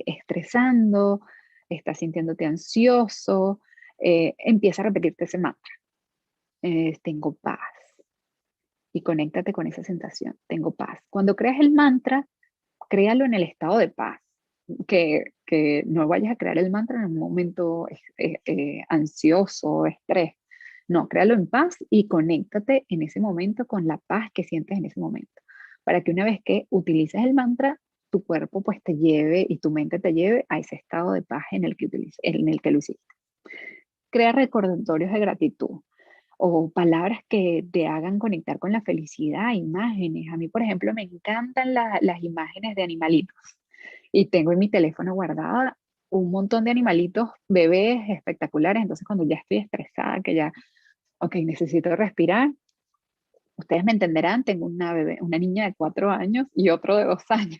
B: estresando, estás sintiéndote ansioso, empieza a repetirte ese mantra. Tengo paz. Y conéctate con esa sensación. Tengo paz. Cuando creas el mantra, créalo en el estado de paz. Que no vayas a crear el mantra en un momento ansioso, estrés. No, créalo en paz y conéctate en ese momento con la paz que sientes en ese momento. Para que una vez que utilices el mantra, tu cuerpo pues te lleve y tu mente te lleve a ese estado de paz en el que lo hiciste. Crea recordatorios de gratitud o palabras que te hagan conectar con la felicidad, imágenes. A mí, por ejemplo, me encantan las imágenes de animalitos y tengo en mi teléfono guardada un montón de animalitos, bebés espectaculares. Entonces, cuando ya estoy estresada, que ya, ok, necesito respirar, ustedes me entenderán, tengo una bebé, una niña de 4 años y otro de 2 años,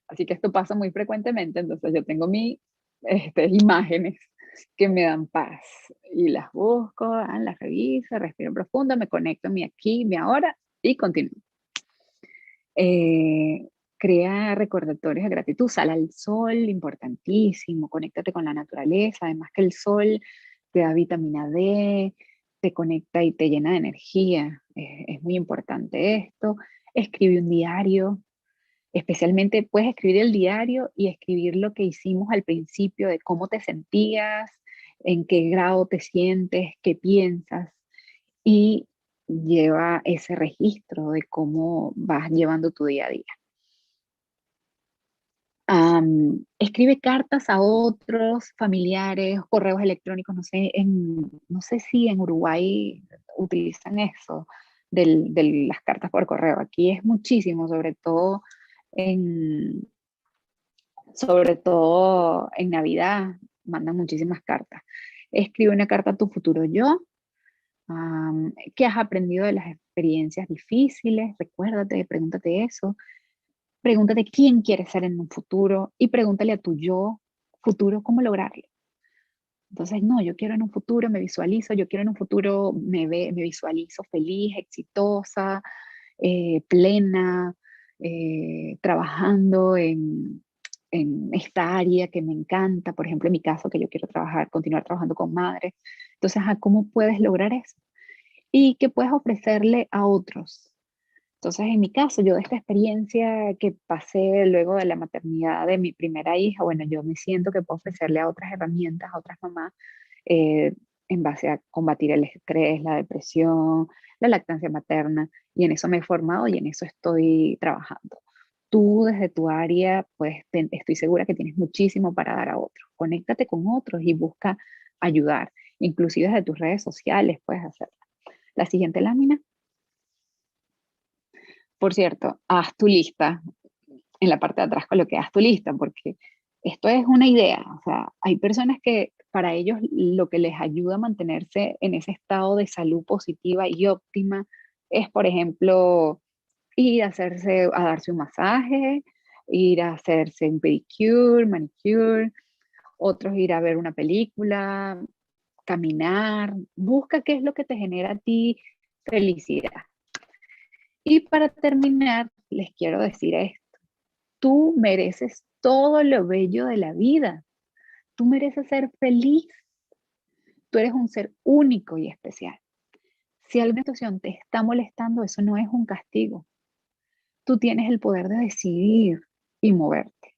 B: así que esto pasa muy frecuentemente. Entonces, yo tengo mis imágenes que me dan paz y las busco, las reviso, respiro profundo, me conecto a mi aquí, mi ahora y continúo. Crea recordatorios de gratitud, sal al sol, importantísimo, conéctate con la naturaleza, además que el sol te da vitamina D, te conecta y te llena de energía, es muy importante esto. Escribe un diario, especialmente puedes escribir el diario y escribir lo que hicimos al principio de cómo te sentías, en qué grado te sientes, qué piensas, y lleva ese registro de cómo vas llevando tu día a día. Escribe cartas a otros familiares, correos electrónicos, no sé si en Uruguay utilizan eso, de las cartas por correo. Aquí es muchísimo, en, sobre todo en Navidad, mandan muchísimas cartas. Escribe una carta a tu futuro yo. ¿Qué has aprendido de las experiencias difíciles? Recuérdate, pregúntate eso. Pregúntate quién quieres ser en un futuro y pregúntale a tu yo futuro cómo lograrlo. Entonces, no, yo quiero en un futuro, me visualizo, yo quiero en un futuro, me visualizo feliz, exitosa, plena, trabajando en esta área que me encanta. Por ejemplo, en mi caso, que yo quiero continuar trabajando con madres. Entonces, ¿cómo puedes lograr eso? ¿Y qué puedes ofrecerle a otros? Entonces, en mi caso, yo de esta experiencia que pasé luego de la maternidad de mi primera hija, bueno, yo me siento que puedo ofrecerle a otras herramientas, a otras mamás, eh, en base a combatir el estrés, la depresión, la lactancia materna, y en eso me he formado y en eso estoy trabajando. Tú desde tu área, pues estoy segura que tienes muchísimo para dar a otros. Conéctate con otros y busca ayudar. Inclusive desde tus redes sociales puedes hacerlo. La siguiente lámina. Por cierto, haz tu lista. En la parte de atrás coloqué haz tu lista, porque esto es una idea. O sea, hay personas que para ellos lo que les ayuda a mantenerse en ese estado de salud positiva y óptima es, por ejemplo, ir a darse un masaje, ir a hacerse un pedicure, manicure, otros ir a ver una película, caminar. Busca qué es lo que te genera a ti felicidad. Y para terminar, les quiero decir esto. Tú mereces todo lo bello de la vida. Tú mereces ser feliz. Tú eres un ser único y especial. Si alguna situación te está molestando, eso no es un castigo. Tú tienes el poder de decidir y moverte.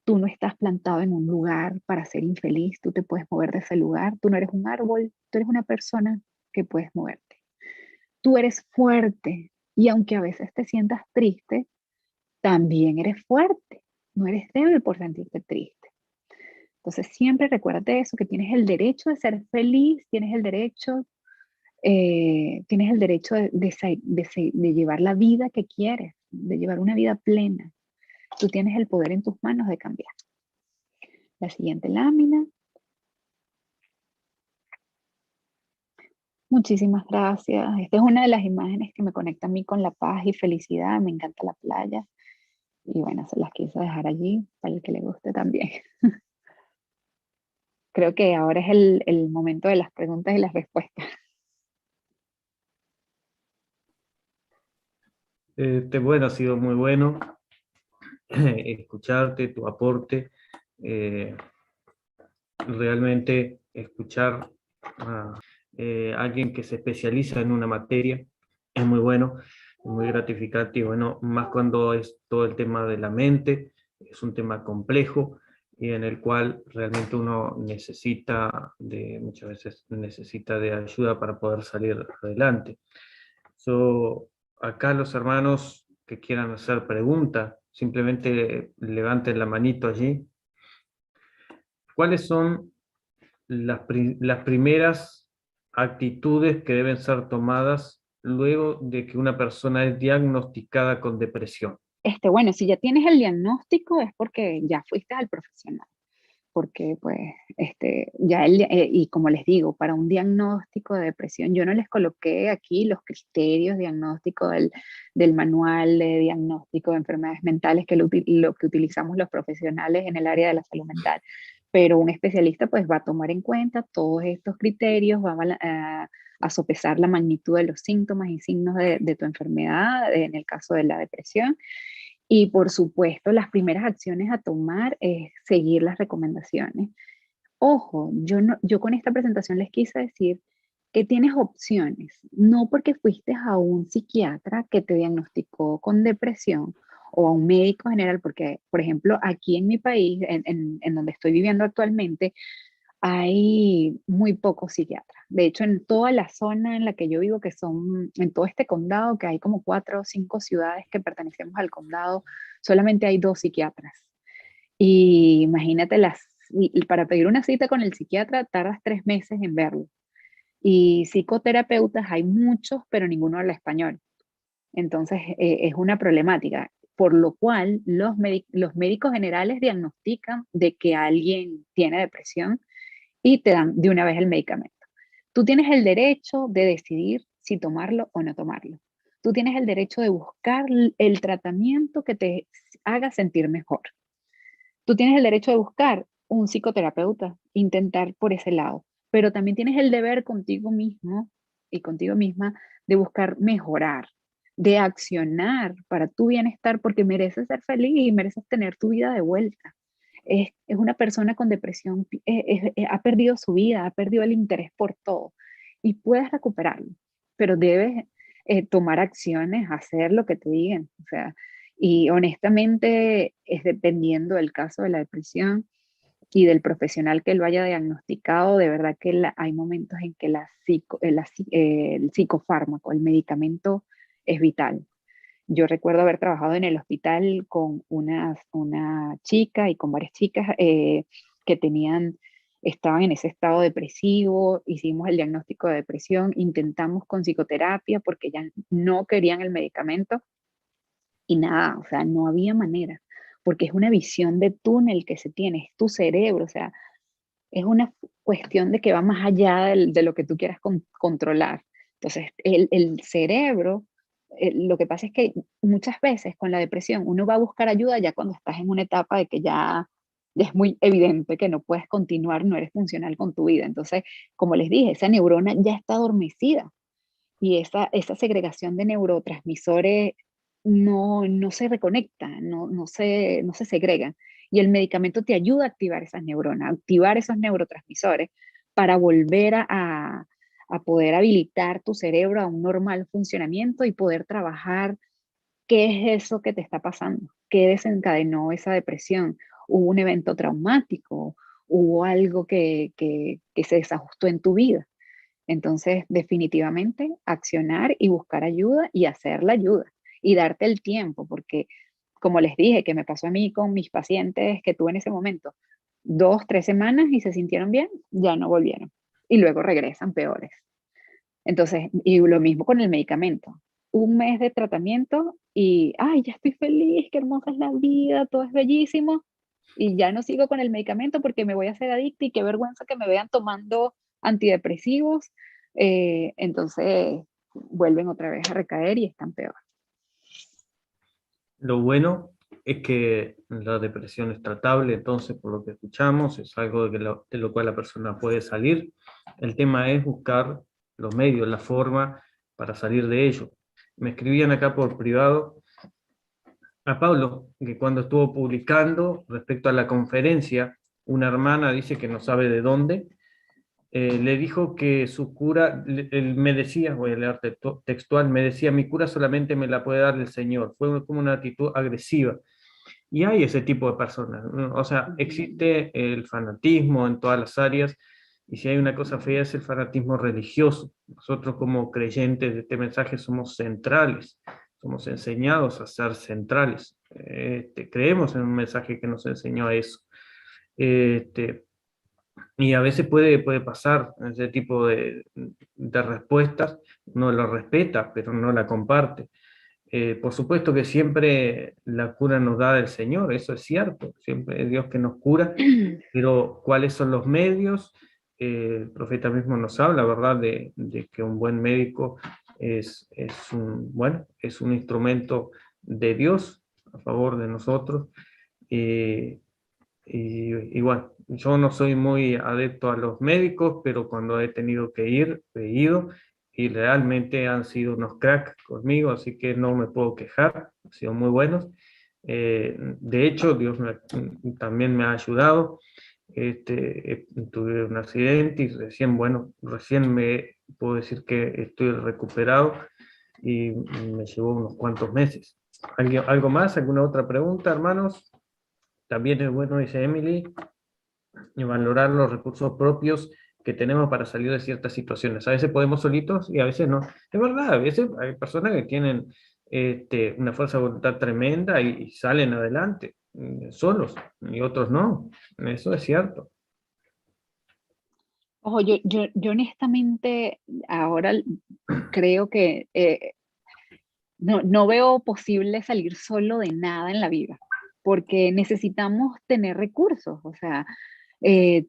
B: Tú no estás plantado en un lugar para ser infeliz. Tú te puedes mover de ese lugar. Tú no eres un árbol. Tú eres una persona que puedes moverte. Tú eres fuerte. Y aunque a veces te sientas triste, también eres fuerte. No eres débil por sentirte triste. Entonces siempre recuérdate eso, que tienes el derecho de ser feliz, tienes el derecho de llevar la vida que quieres, de llevar una vida plena. Tú tienes el poder en tus manos de cambiar. La siguiente lámina. Muchísimas gracias. Esta es una de las imágenes que me conecta a mí con la paz y felicidad. Me encanta la playa. Y bueno, se las quise dejar allí para el que le guste también. Creo que ahora es el momento de las preguntas y las respuestas.
A: Bueno, ha sido muy bueno escucharte, tu aporte. Realmente escuchar a alguien que se especializa en una materia es muy bueno, muy gratificante y bueno, más cuando es todo el tema de la mente, es un tema complejo y en el cual realmente uno muchas veces necesita de ayuda para poder salir adelante. Acá los hermanos que quieran hacer preguntas, simplemente levanten la manito allí. ¿Cuáles son las primeras actitudes que deben ser tomadas luego de que una persona es diagnosticada con depresión?
B: Bueno, si ya tienes el diagnóstico es porque ya fuiste al profesional, porque pues y como les digo, para un diagnóstico de depresión, yo no les coloqué aquí los criterios diagnósticos del manual de diagnóstico de enfermedades mentales, que lo que utilizamos los profesionales en el área de la salud mental, pero un especialista pues va a tomar en cuenta todos estos criterios, a sopesar la magnitud de los síntomas y signos de tu enfermedad, en el caso de la depresión. Y por supuesto, las primeras acciones a tomar es seguir las recomendaciones. Ojo, yo con esta presentación les quise decir que tienes opciones, no porque fuiste a un psiquiatra que te diagnosticó con depresión o a un médico general, porque, por ejemplo, aquí en mi país, en donde estoy viviendo actualmente, hay muy pocos psiquiatras. De hecho, en toda la zona en la que yo vivo, que son en todo este condado, que hay como 4 o 5 ciudades que pertenecemos al condado, solamente hay 2 psiquiatras. Y imagínate, para pedir una cita con el psiquiatra tardas 3 meses en verlo. Y psicoterapeutas hay muchos, pero ninguno habla español. Entonces, es una problemática, por lo cual los médicos generales diagnostican de que alguien tiene depresión y te dan de una vez el medicamento. Tú tienes el derecho de decidir si tomarlo o no tomarlo. Tú tienes el derecho de buscar el tratamiento que te haga sentir mejor. Tú tienes el derecho de buscar un psicoterapeuta, intentar por ese lado, pero también tienes el deber contigo mismo y contigo misma de buscar mejorar, de accionar para tu bienestar, porque mereces ser feliz y mereces tener tu vida de vuelta. Es una persona con depresión, ha perdido su vida, ha perdido el interés por todo y puedes recuperarlo, pero debes tomar acciones, hacer lo que te digan. O sea, y honestamente es dependiendo del caso de la depresión y del profesional que lo haya diagnosticado, de verdad que hay momentos en que el psicofármaco, el medicamento es vital. Yo recuerdo haber trabajado en el hospital con una chica y con varias chicas que estaban en ese estado depresivo, hicimos el diagnóstico de depresión, intentamos con psicoterapia porque ya no querían el medicamento y nada, o sea, no había manera, porque es una visión de túnel que se tiene, es tu cerebro, o sea, es una cuestión de que va más allá de lo que tú quieras controlar. Entonces, el cerebro, lo que pasa es que muchas veces con la depresión uno va a buscar ayuda ya cuando estás en una etapa de que ya es muy evidente que no puedes continuar, no eres funcional con tu vida. Entonces, como les dije, esa neurona ya está adormecida y esa segregación de neurotransmisores no se reconecta, no se segregan. Y el medicamento te ayuda a activar esas neuronas, a activar esos neurotransmisores para volver a poder habilitar tu cerebro a un normal funcionamiento y poder trabajar qué es eso que te está pasando, qué desencadenó esa depresión. Hubo un evento traumático, hubo algo que se desajustó en tu vida. Entonces, definitivamente, accionar y buscar ayuda y hacer la ayuda y darte el tiempo, porque como les dije, que me pasó a mí con mis pacientes que tuve en ese momento, 2, 3 semanas y se sintieron bien, ya no volvieron. Y luego regresan peores. Entonces, y lo mismo con el medicamento. Un mes de tratamiento y, ay, ya estoy feliz, qué hermosa es la vida, todo es bellísimo. Y ya no sigo con el medicamento porque me voy a hacer adicta y qué vergüenza que me vean tomando antidepresivos. Entonces, vuelven otra vez a recaer y están peor.
A: Lo bueno es que la depresión es tratable, entonces, por lo que escuchamos, es algo de lo cual la persona puede salir. El tema es buscar los medios, la forma para salir de ello. Me escribían acá por privado a Pablo, que cuando estuvo publicando respecto a la conferencia, una hermana dice que no sabe de dónde, le dijo que su cura, él me decía, voy a leer textual, me decía, mi cura solamente me la puede dar el Señor. Fue como una actitud agresiva. Y hay ese tipo de personas, ¿no? O sea, existe el fanatismo en todas las áreas, y si hay una cosa fea es el fanatismo religioso. Nosotros como creyentes de este mensaje somos centrales, somos enseñados a ser centrales. Creemos en un mensaje que nos enseñó a eso. Este, y a veces puede pasar ese tipo de respuestas, uno lo respeta, pero no la comparte. Por supuesto que siempre la cura nos da del Señor, eso es cierto, siempre es Dios que nos cura, pero ¿cuáles son los medios? El profeta mismo nos habla, ¿verdad?, de que un buen médico es un instrumento de Dios a favor de nosotros. Eh, y bueno, yo no soy muy adepto a los médicos, pero cuando he tenido que ir, he ido y realmente han sido unos cracks conmigo, así que no me puedo quejar, han sido muy buenos. De hecho, Dios también me ha ayudado. Tuve un accidente y recién me puedo decir que estoy recuperado y me llevó unos cuantos meses. ¿Algo más? ¿Alguna otra pregunta, hermanos? También es bueno, dice Emily, y valorar los recursos propios que tenemos para salir de ciertas situaciones. A veces podemos solitos y a veces no. Es verdad, a veces hay personas que tienen una fuerza de voluntad tremenda y salen adelante. solos y otros no. Eso es cierto.
B: Ojo, yo honestamente ahora creo que no veo posible salir solo de nada en la vida, porque necesitamos tener recursos, o sea,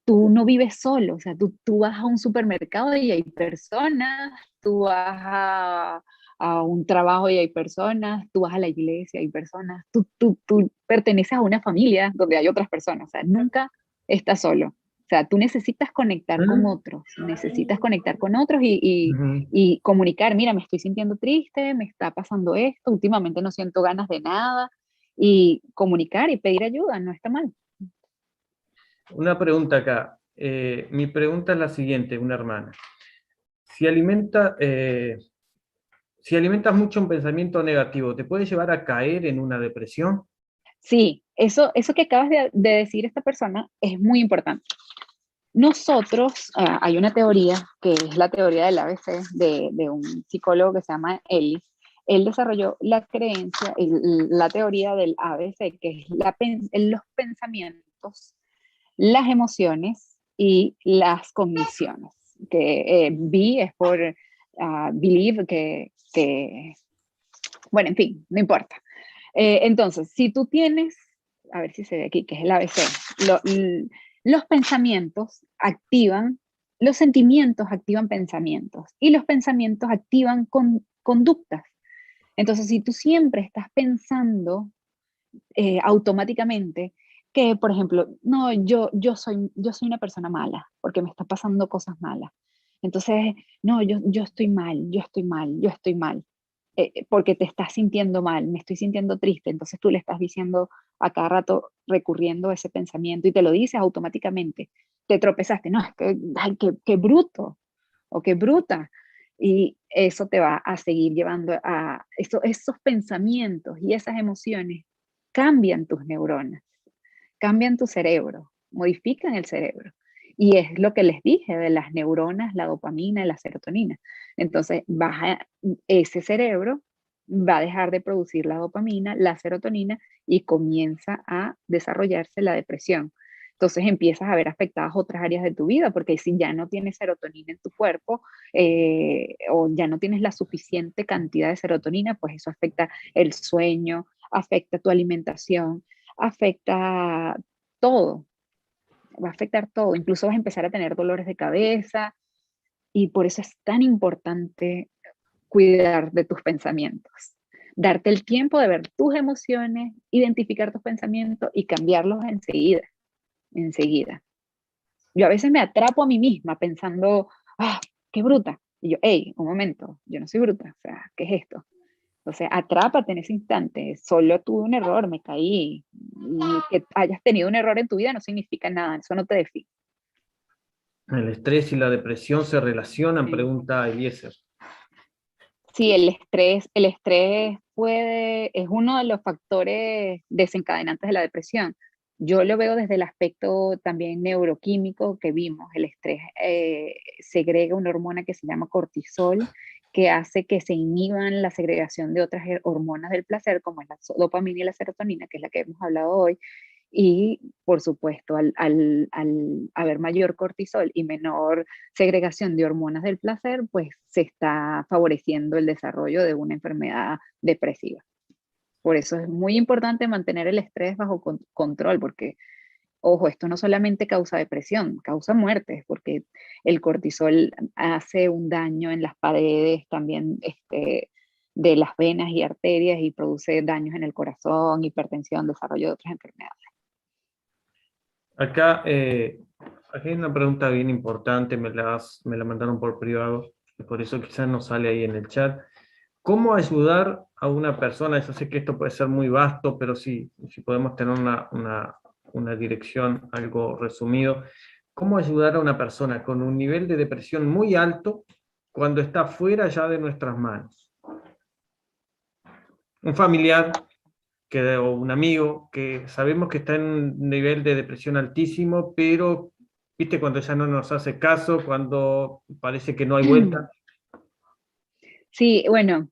B: tú no vives solo, o sea, tú vas a un supermercado y hay personas, tú vas a un trabajo y hay personas, tú vas a la iglesia y hay personas, tú perteneces a una familia donde hay otras personas, o sea, nunca estás solo. O sea, tú
A: ¿Mm?
B: necesitas conectar con otros
A: Ujú.
B: y comunicar, mira, me estoy sintiendo triste, me está pasando esto, últimamente no siento ganas de nada, y comunicar y pedir ayuda, no está mal.
A: Una pregunta acá. Mi pregunta es la siguiente, una hermana. Si alimenta, si alimentas mucho un pensamiento negativo, ¿te puede llevar a caer en una depresión?
B: Sí, eso que acabas de decir esta persona es muy importante. Nosotros, hay una teoría que es la teoría del ABC de un psicólogo que se llama Ellis. Él desarrolló la creencia, la teoría del ABC, que es los pensamientos, las emociones y las cogniciones. Que B es por believe, bueno, en fin, no importa. Entonces, si tú tienes, a ver si se ve aquí, que es el ABC, lo, los pensamientos activan, los sentimientos activan pensamientos y los pensamientos activan conductas. Entonces, si tú siempre estás pensando automáticamente que, por ejemplo, no, yo soy una persona mala porque me está pasando cosas malas. Entonces, no, yo estoy mal, yo estoy mal, yo estoy mal, porque te estás sintiendo mal, me estoy sintiendo triste. Entonces tú le estás diciendo a cada rato, recurriendo a ese pensamiento y te lo dices automáticamente. Te tropezaste, no, es que, ay, qué bruto o qué bruta. Y eso te va a seguir llevando a esos pensamientos y esas emociones cambian tus neuronas, cambian tu cerebro, modifican el cerebro. Y es lo que les dije de las neuronas, la dopamina y la serotonina. Entonces, ese cerebro va a dejar de producir la dopamina, la serotonina y comienza a desarrollarse la depresión. Entonces empiezas a ver afectadas otras áreas de tu vida, porque si ya no tienes serotonina en tu cuerpo o ya no tienes la suficiente cantidad de serotonina, pues eso afecta el sueño, afecta tu alimentación, afecta todo, va a afectar todo. Incluso vas a empezar a tener dolores de cabeza y por eso es tan importante cuidar de tus pensamientos. Darte el tiempo de ver tus emociones, identificar tus pensamientos y cambiarlos enseguida, enseguida. Yo a veces me atrapo a mí misma pensando, ah, qué bruta. Y yo, hey, un momento, yo no soy bruta, o sea, ¿qué es esto? Entonces, atrápate en ese instante. Solo tuve un error, me caí. Y que hayas tenido un error en tu vida no significa nada, eso no te define.
A: ¿El estrés y la depresión se relacionan?
B: Sí.
A: Pregunta Eliezer.
B: Sí, el estrés es uno de los factores desencadenantes de la depresión. Yo lo veo desde el aspecto también neuroquímico que vimos. El estrés segrega una hormona que se llama cortisol, que hace que se inhiban la segregación de otras hormonas del placer, como es la dopamina y la serotonina, que es la que hemos hablado hoy. Y, por supuesto, al haber mayor cortisol y menor segregación de hormonas del placer, pues se está favoreciendo el desarrollo de una enfermedad depresiva. Por eso es muy importante mantener el estrés bajo control, porque, ojo, esto no solamente causa depresión, causa muertes, porque el cortisol hace un daño en las paredes también de las venas y arterias y produce daños en el corazón, hipertensión, desarrollo de otras enfermedades.
A: Acá, aquí hay una pregunta bien importante, me la mandaron por privado, y por eso quizás no sale ahí en el chat. ¿Cómo ayudar a una persona? Yo sé que esto puede ser muy vasto, pero sí, si podemos tener una dirección, algo resumido. ¿Cómo ayudar a una persona con un nivel de depresión muy alto cuando está fuera ya de nuestras manos? Un familiar o un amigo que sabemos que está en un nivel de depresión altísimo, pero viste cuando ya no nos hace caso, cuando parece que no hay vuelta.
B: Sí, bueno,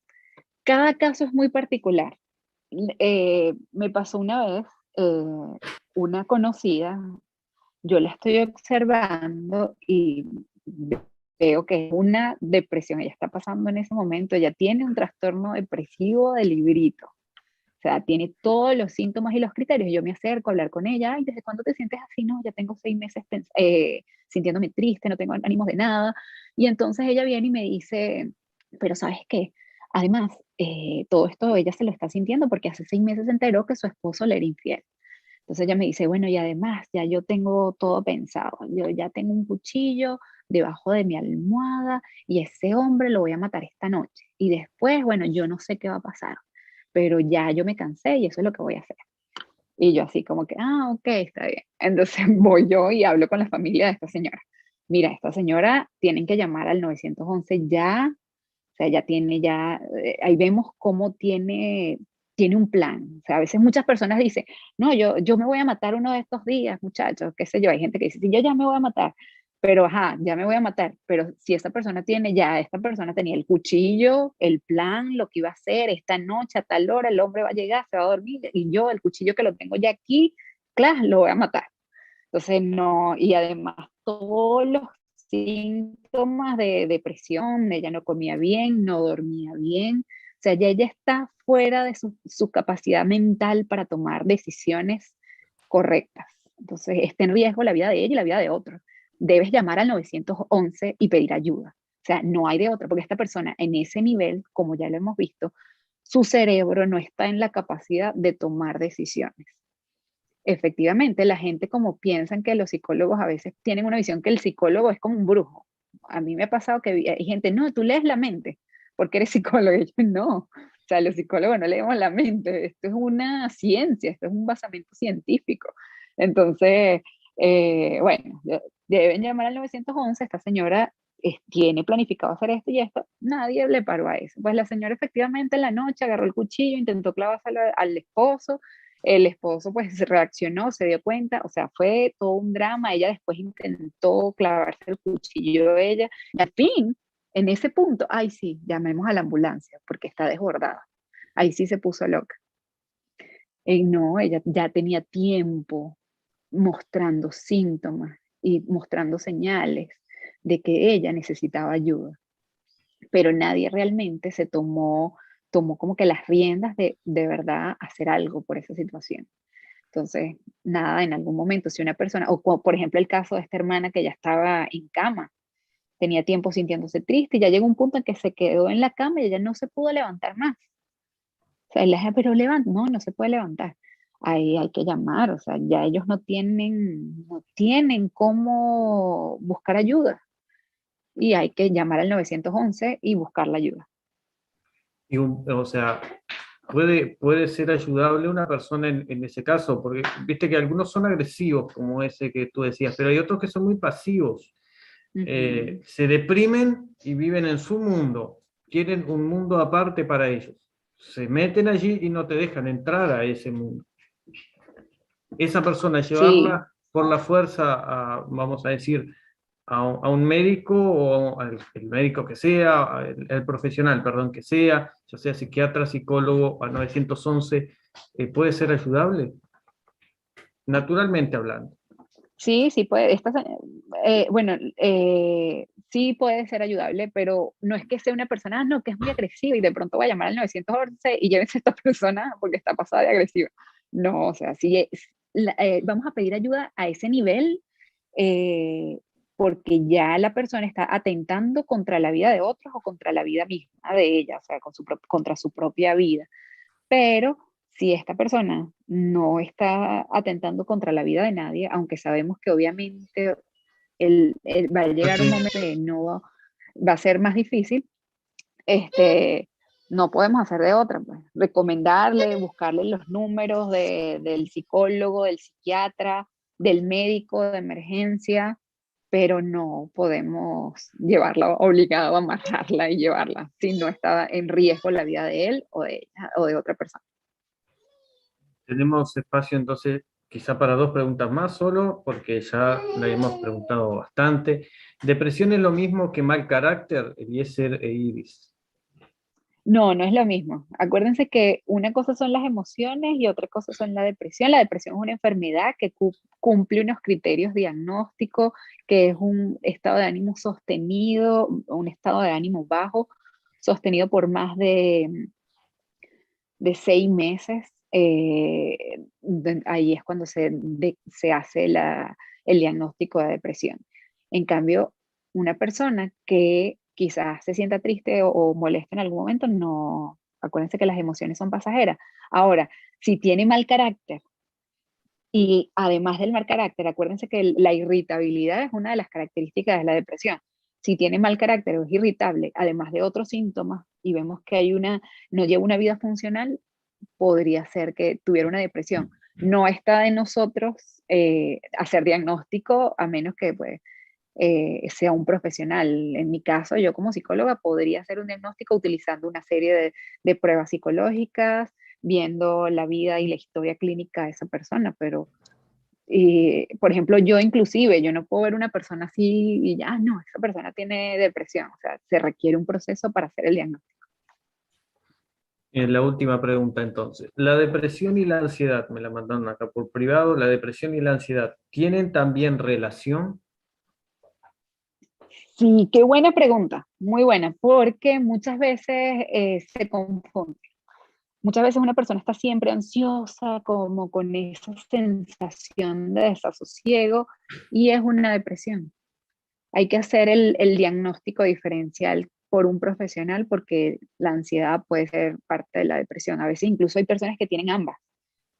B: cada caso es muy particular. Me pasó una vez una conocida, yo la estoy observando y veo que es una depresión, ella está pasando en ese momento, ella tiene un trastorno depresivo de librito. O sea, tiene todos los síntomas y los criterios. Yo me acerco a hablar con ella. Ay, ¿desde cuándo te sientes así? No, ya tengo 6 meses sintiéndome triste, no tengo ánimos de nada. Y entonces ella viene y me dice, pero ¿sabes qué? Además, todo esto ella se lo está sintiendo porque hace 6 meses se enteró que su esposo le era infiel. Entonces ella me dice, bueno, y además ya yo tengo todo pensado. Yo ya tengo un cuchillo debajo de mi almohada y ese hombre lo voy a matar esta noche. Y después, bueno, yo no sé qué va a pasar, pero ya yo me cansé y eso es lo que voy a hacer. Y yo así como que, ok, está bien. Entonces voy yo y hablo con la familia de esta señora. Mira, esta señora tienen que llamar al 911 ya, o sea, ya tiene ya, ahí vemos cómo tiene un plan. O sea, a veces muchas personas dicen, no, yo me voy a matar uno de estos días, muchachos, qué sé yo. Hay gente que dice, sí, yo ya me voy a matar, pero ajá, ya me voy a matar. Pero si esta persona tiene ya, esta persona tenía el cuchillo, el plan, lo que iba a hacer, esta noche a tal hora el hombre va a llegar, se va a dormir, y yo el cuchillo que lo tengo ya aquí, claro, lo voy a matar. Entonces, no, y además todos los síntomas de depresión, ella no comía bien, no dormía bien, o sea, ya ella está fuera de su capacidad mental para tomar decisiones correctas. Entonces, está en riesgo la vida de ella y la vida de otros. Debes llamar al 911 y pedir ayuda. O sea, no hay de otra, porque esta persona en ese nivel, como ya lo hemos visto, su cerebro no está en la capacidad de tomar decisiones. Efectivamente, la gente como piensan que los psicólogos a veces tienen una visión que el psicólogo es como un brujo. A mí me ha pasado que hay gente, no, tú lees la mente porque eres psicólogo. Y yo, no, o sea, los psicólogos no leemos la mente, esto es una ciencia, esto es un basamento científico. Entonces, bueno, deben llamar al 911, esta señora tiene planificado hacer esto y esto, nadie le paró a eso. Pues la señora efectivamente en la noche agarró el cuchillo, intentó clavárselo al esposo, el esposo pues reaccionó, se dio cuenta, o sea, fue todo un drama, ella después intentó clavarse el cuchillo de ella, y al fin, en ese punto, ay sí, llamemos a la ambulancia porque está desbordada, ahí sí se puso loca. Y no, ella ya tenía tiempo mostrando síntomas y mostrando señales de que ella necesitaba ayuda, pero nadie realmente tomó como que las riendas de verdad hacer algo por esa situación. Entonces, nada, en algún momento, si una persona, por ejemplo el caso de esta hermana que ya estaba en cama, tenía tiempo sintiéndose triste y ya llegó un punto en que se quedó en la cama y ella no se pudo levantar más. O sea, él le dije, pero levanta, no se puede levantar. Ahí hay que llamar, o sea, ya ellos no tienen cómo buscar ayuda y hay que llamar al 911 y buscar la ayuda.
A: O sea, puede ser ayudable una persona en ese caso, porque viste que algunos son agresivos, como ese que tú decías, pero hay otros que son muy pasivos. Se deprimen y viven en su mundo, tienen un mundo aparte para ellos. Se meten allí y no te dejan entrar a ese mundo. Esa persona,
B: Sí,
A: llevarla por la fuerza vamos a decir, a un médico o el médico que sea, el profesional, perdón, que sea, ya sea psiquiatra, psicólogo, al 911, puede ser ayudable, naturalmente hablando.
B: sí puede. Bueno, sí puede ser ayudable, pero no es que sea una persona, no, que es muy agresiva y de pronto va a llamar al 911 y llévense a esta persona porque está pasada de agresiva. No, o sea, sí, vamos a pedir ayuda a ese nivel eh, porque ya la persona está atentando contra la vida de otros o contra la vida misma de ella, o sea, contra su propia vida. Pero si esta persona no está atentando contra la vida de nadie, aunque sabemos que obviamente va a llegar un momento que no va a ser más difícil, no podemos hacer de otra, pues. Recomendarle, buscarle los números del psicólogo, del psiquiatra, del médico de emergencia, pero no podemos llevarla obligado a amarrarla y llevarla si no está en riesgo la vida de él o de ella o de otra persona.
A: Tenemos espacio entonces quizá para dos preguntas más solo, porque ya le hemos preguntado bastante. ¿Depresión es lo mismo que mal carácter, Eliezer e Iris?
B: No, no es lo mismo. Acuérdense que una cosa son las emociones y otra cosa son la depresión. La depresión es una enfermedad que cumple unos criterios diagnósticos, que es un estado de ánimo sostenido, un estado de ánimo bajo, sostenido por más de 6 meses. Ahí es cuando se hace el diagnóstico de depresión. En cambio, una persona que quizás se sienta triste o molesta en algún momento, no, acuérdense que las emociones son pasajeras. Ahora, si tiene mal carácter, y además del mal carácter, acuérdense que la irritabilidad es una de las características de la depresión. Si tiene mal carácter o es irritable, además de otros síntomas, y vemos que no lleva una vida funcional, podría ser que tuviera una depresión. No está de nosotros hacer diagnóstico a menos que pues, sea un profesional. En mi caso, yo como psicóloga podría hacer un diagnóstico utilizando una serie de pruebas psicológicas, viendo la vida y la historia clínica de esa persona, pero por ejemplo, yo no puedo ver una persona así y ya, no, esa persona tiene depresión, o sea, se requiere un proceso para hacer el diagnóstico.
A: La última pregunta entonces. La depresión y la ansiedad, me la mandaron acá por privado, la depresión y la ansiedad, ¿tienen también relación?
B: Sí, qué buena pregunta, muy buena, porque muchas veces se confunde. Muchas veces una persona está siempre ansiosa, como con esa sensación de desasosiego, y es una depresión. Hay que hacer el diagnóstico diferencial por un profesional porque la ansiedad puede ser parte de la depresión. A veces incluso hay personas que tienen ambas,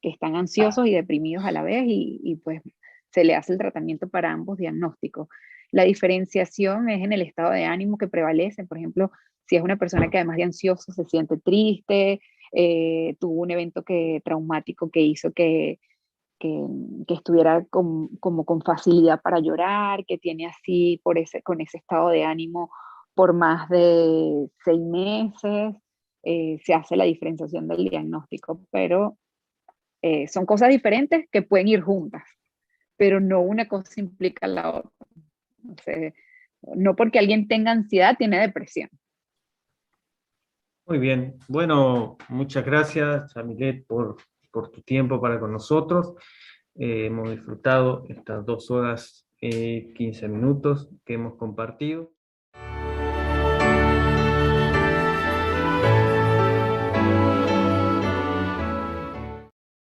B: que están ansiosos y deprimidos a la vez y pues se le hace el tratamiento para ambos diagnósticos. La diferenciación es en el estado de ánimo que prevalece. Por ejemplo, si es una persona que además de ansioso se siente triste, tuvo un evento traumático que hizo que, que estuviera como con facilidad para llorar, que tiene así con ese estado de ánimo por más de 6 meses, se hace la diferenciación del diagnóstico, pero son cosas diferentes que pueden ir juntas, pero no una cosa implica la otra. O sea, no porque alguien tenga ansiedad tiene depresión.
A: Muy bien. Bueno, muchas gracias, Yamilet, por tu tiempo para con nosotros. Hemos disfrutado estas 2 horas 15 minutos que hemos compartido.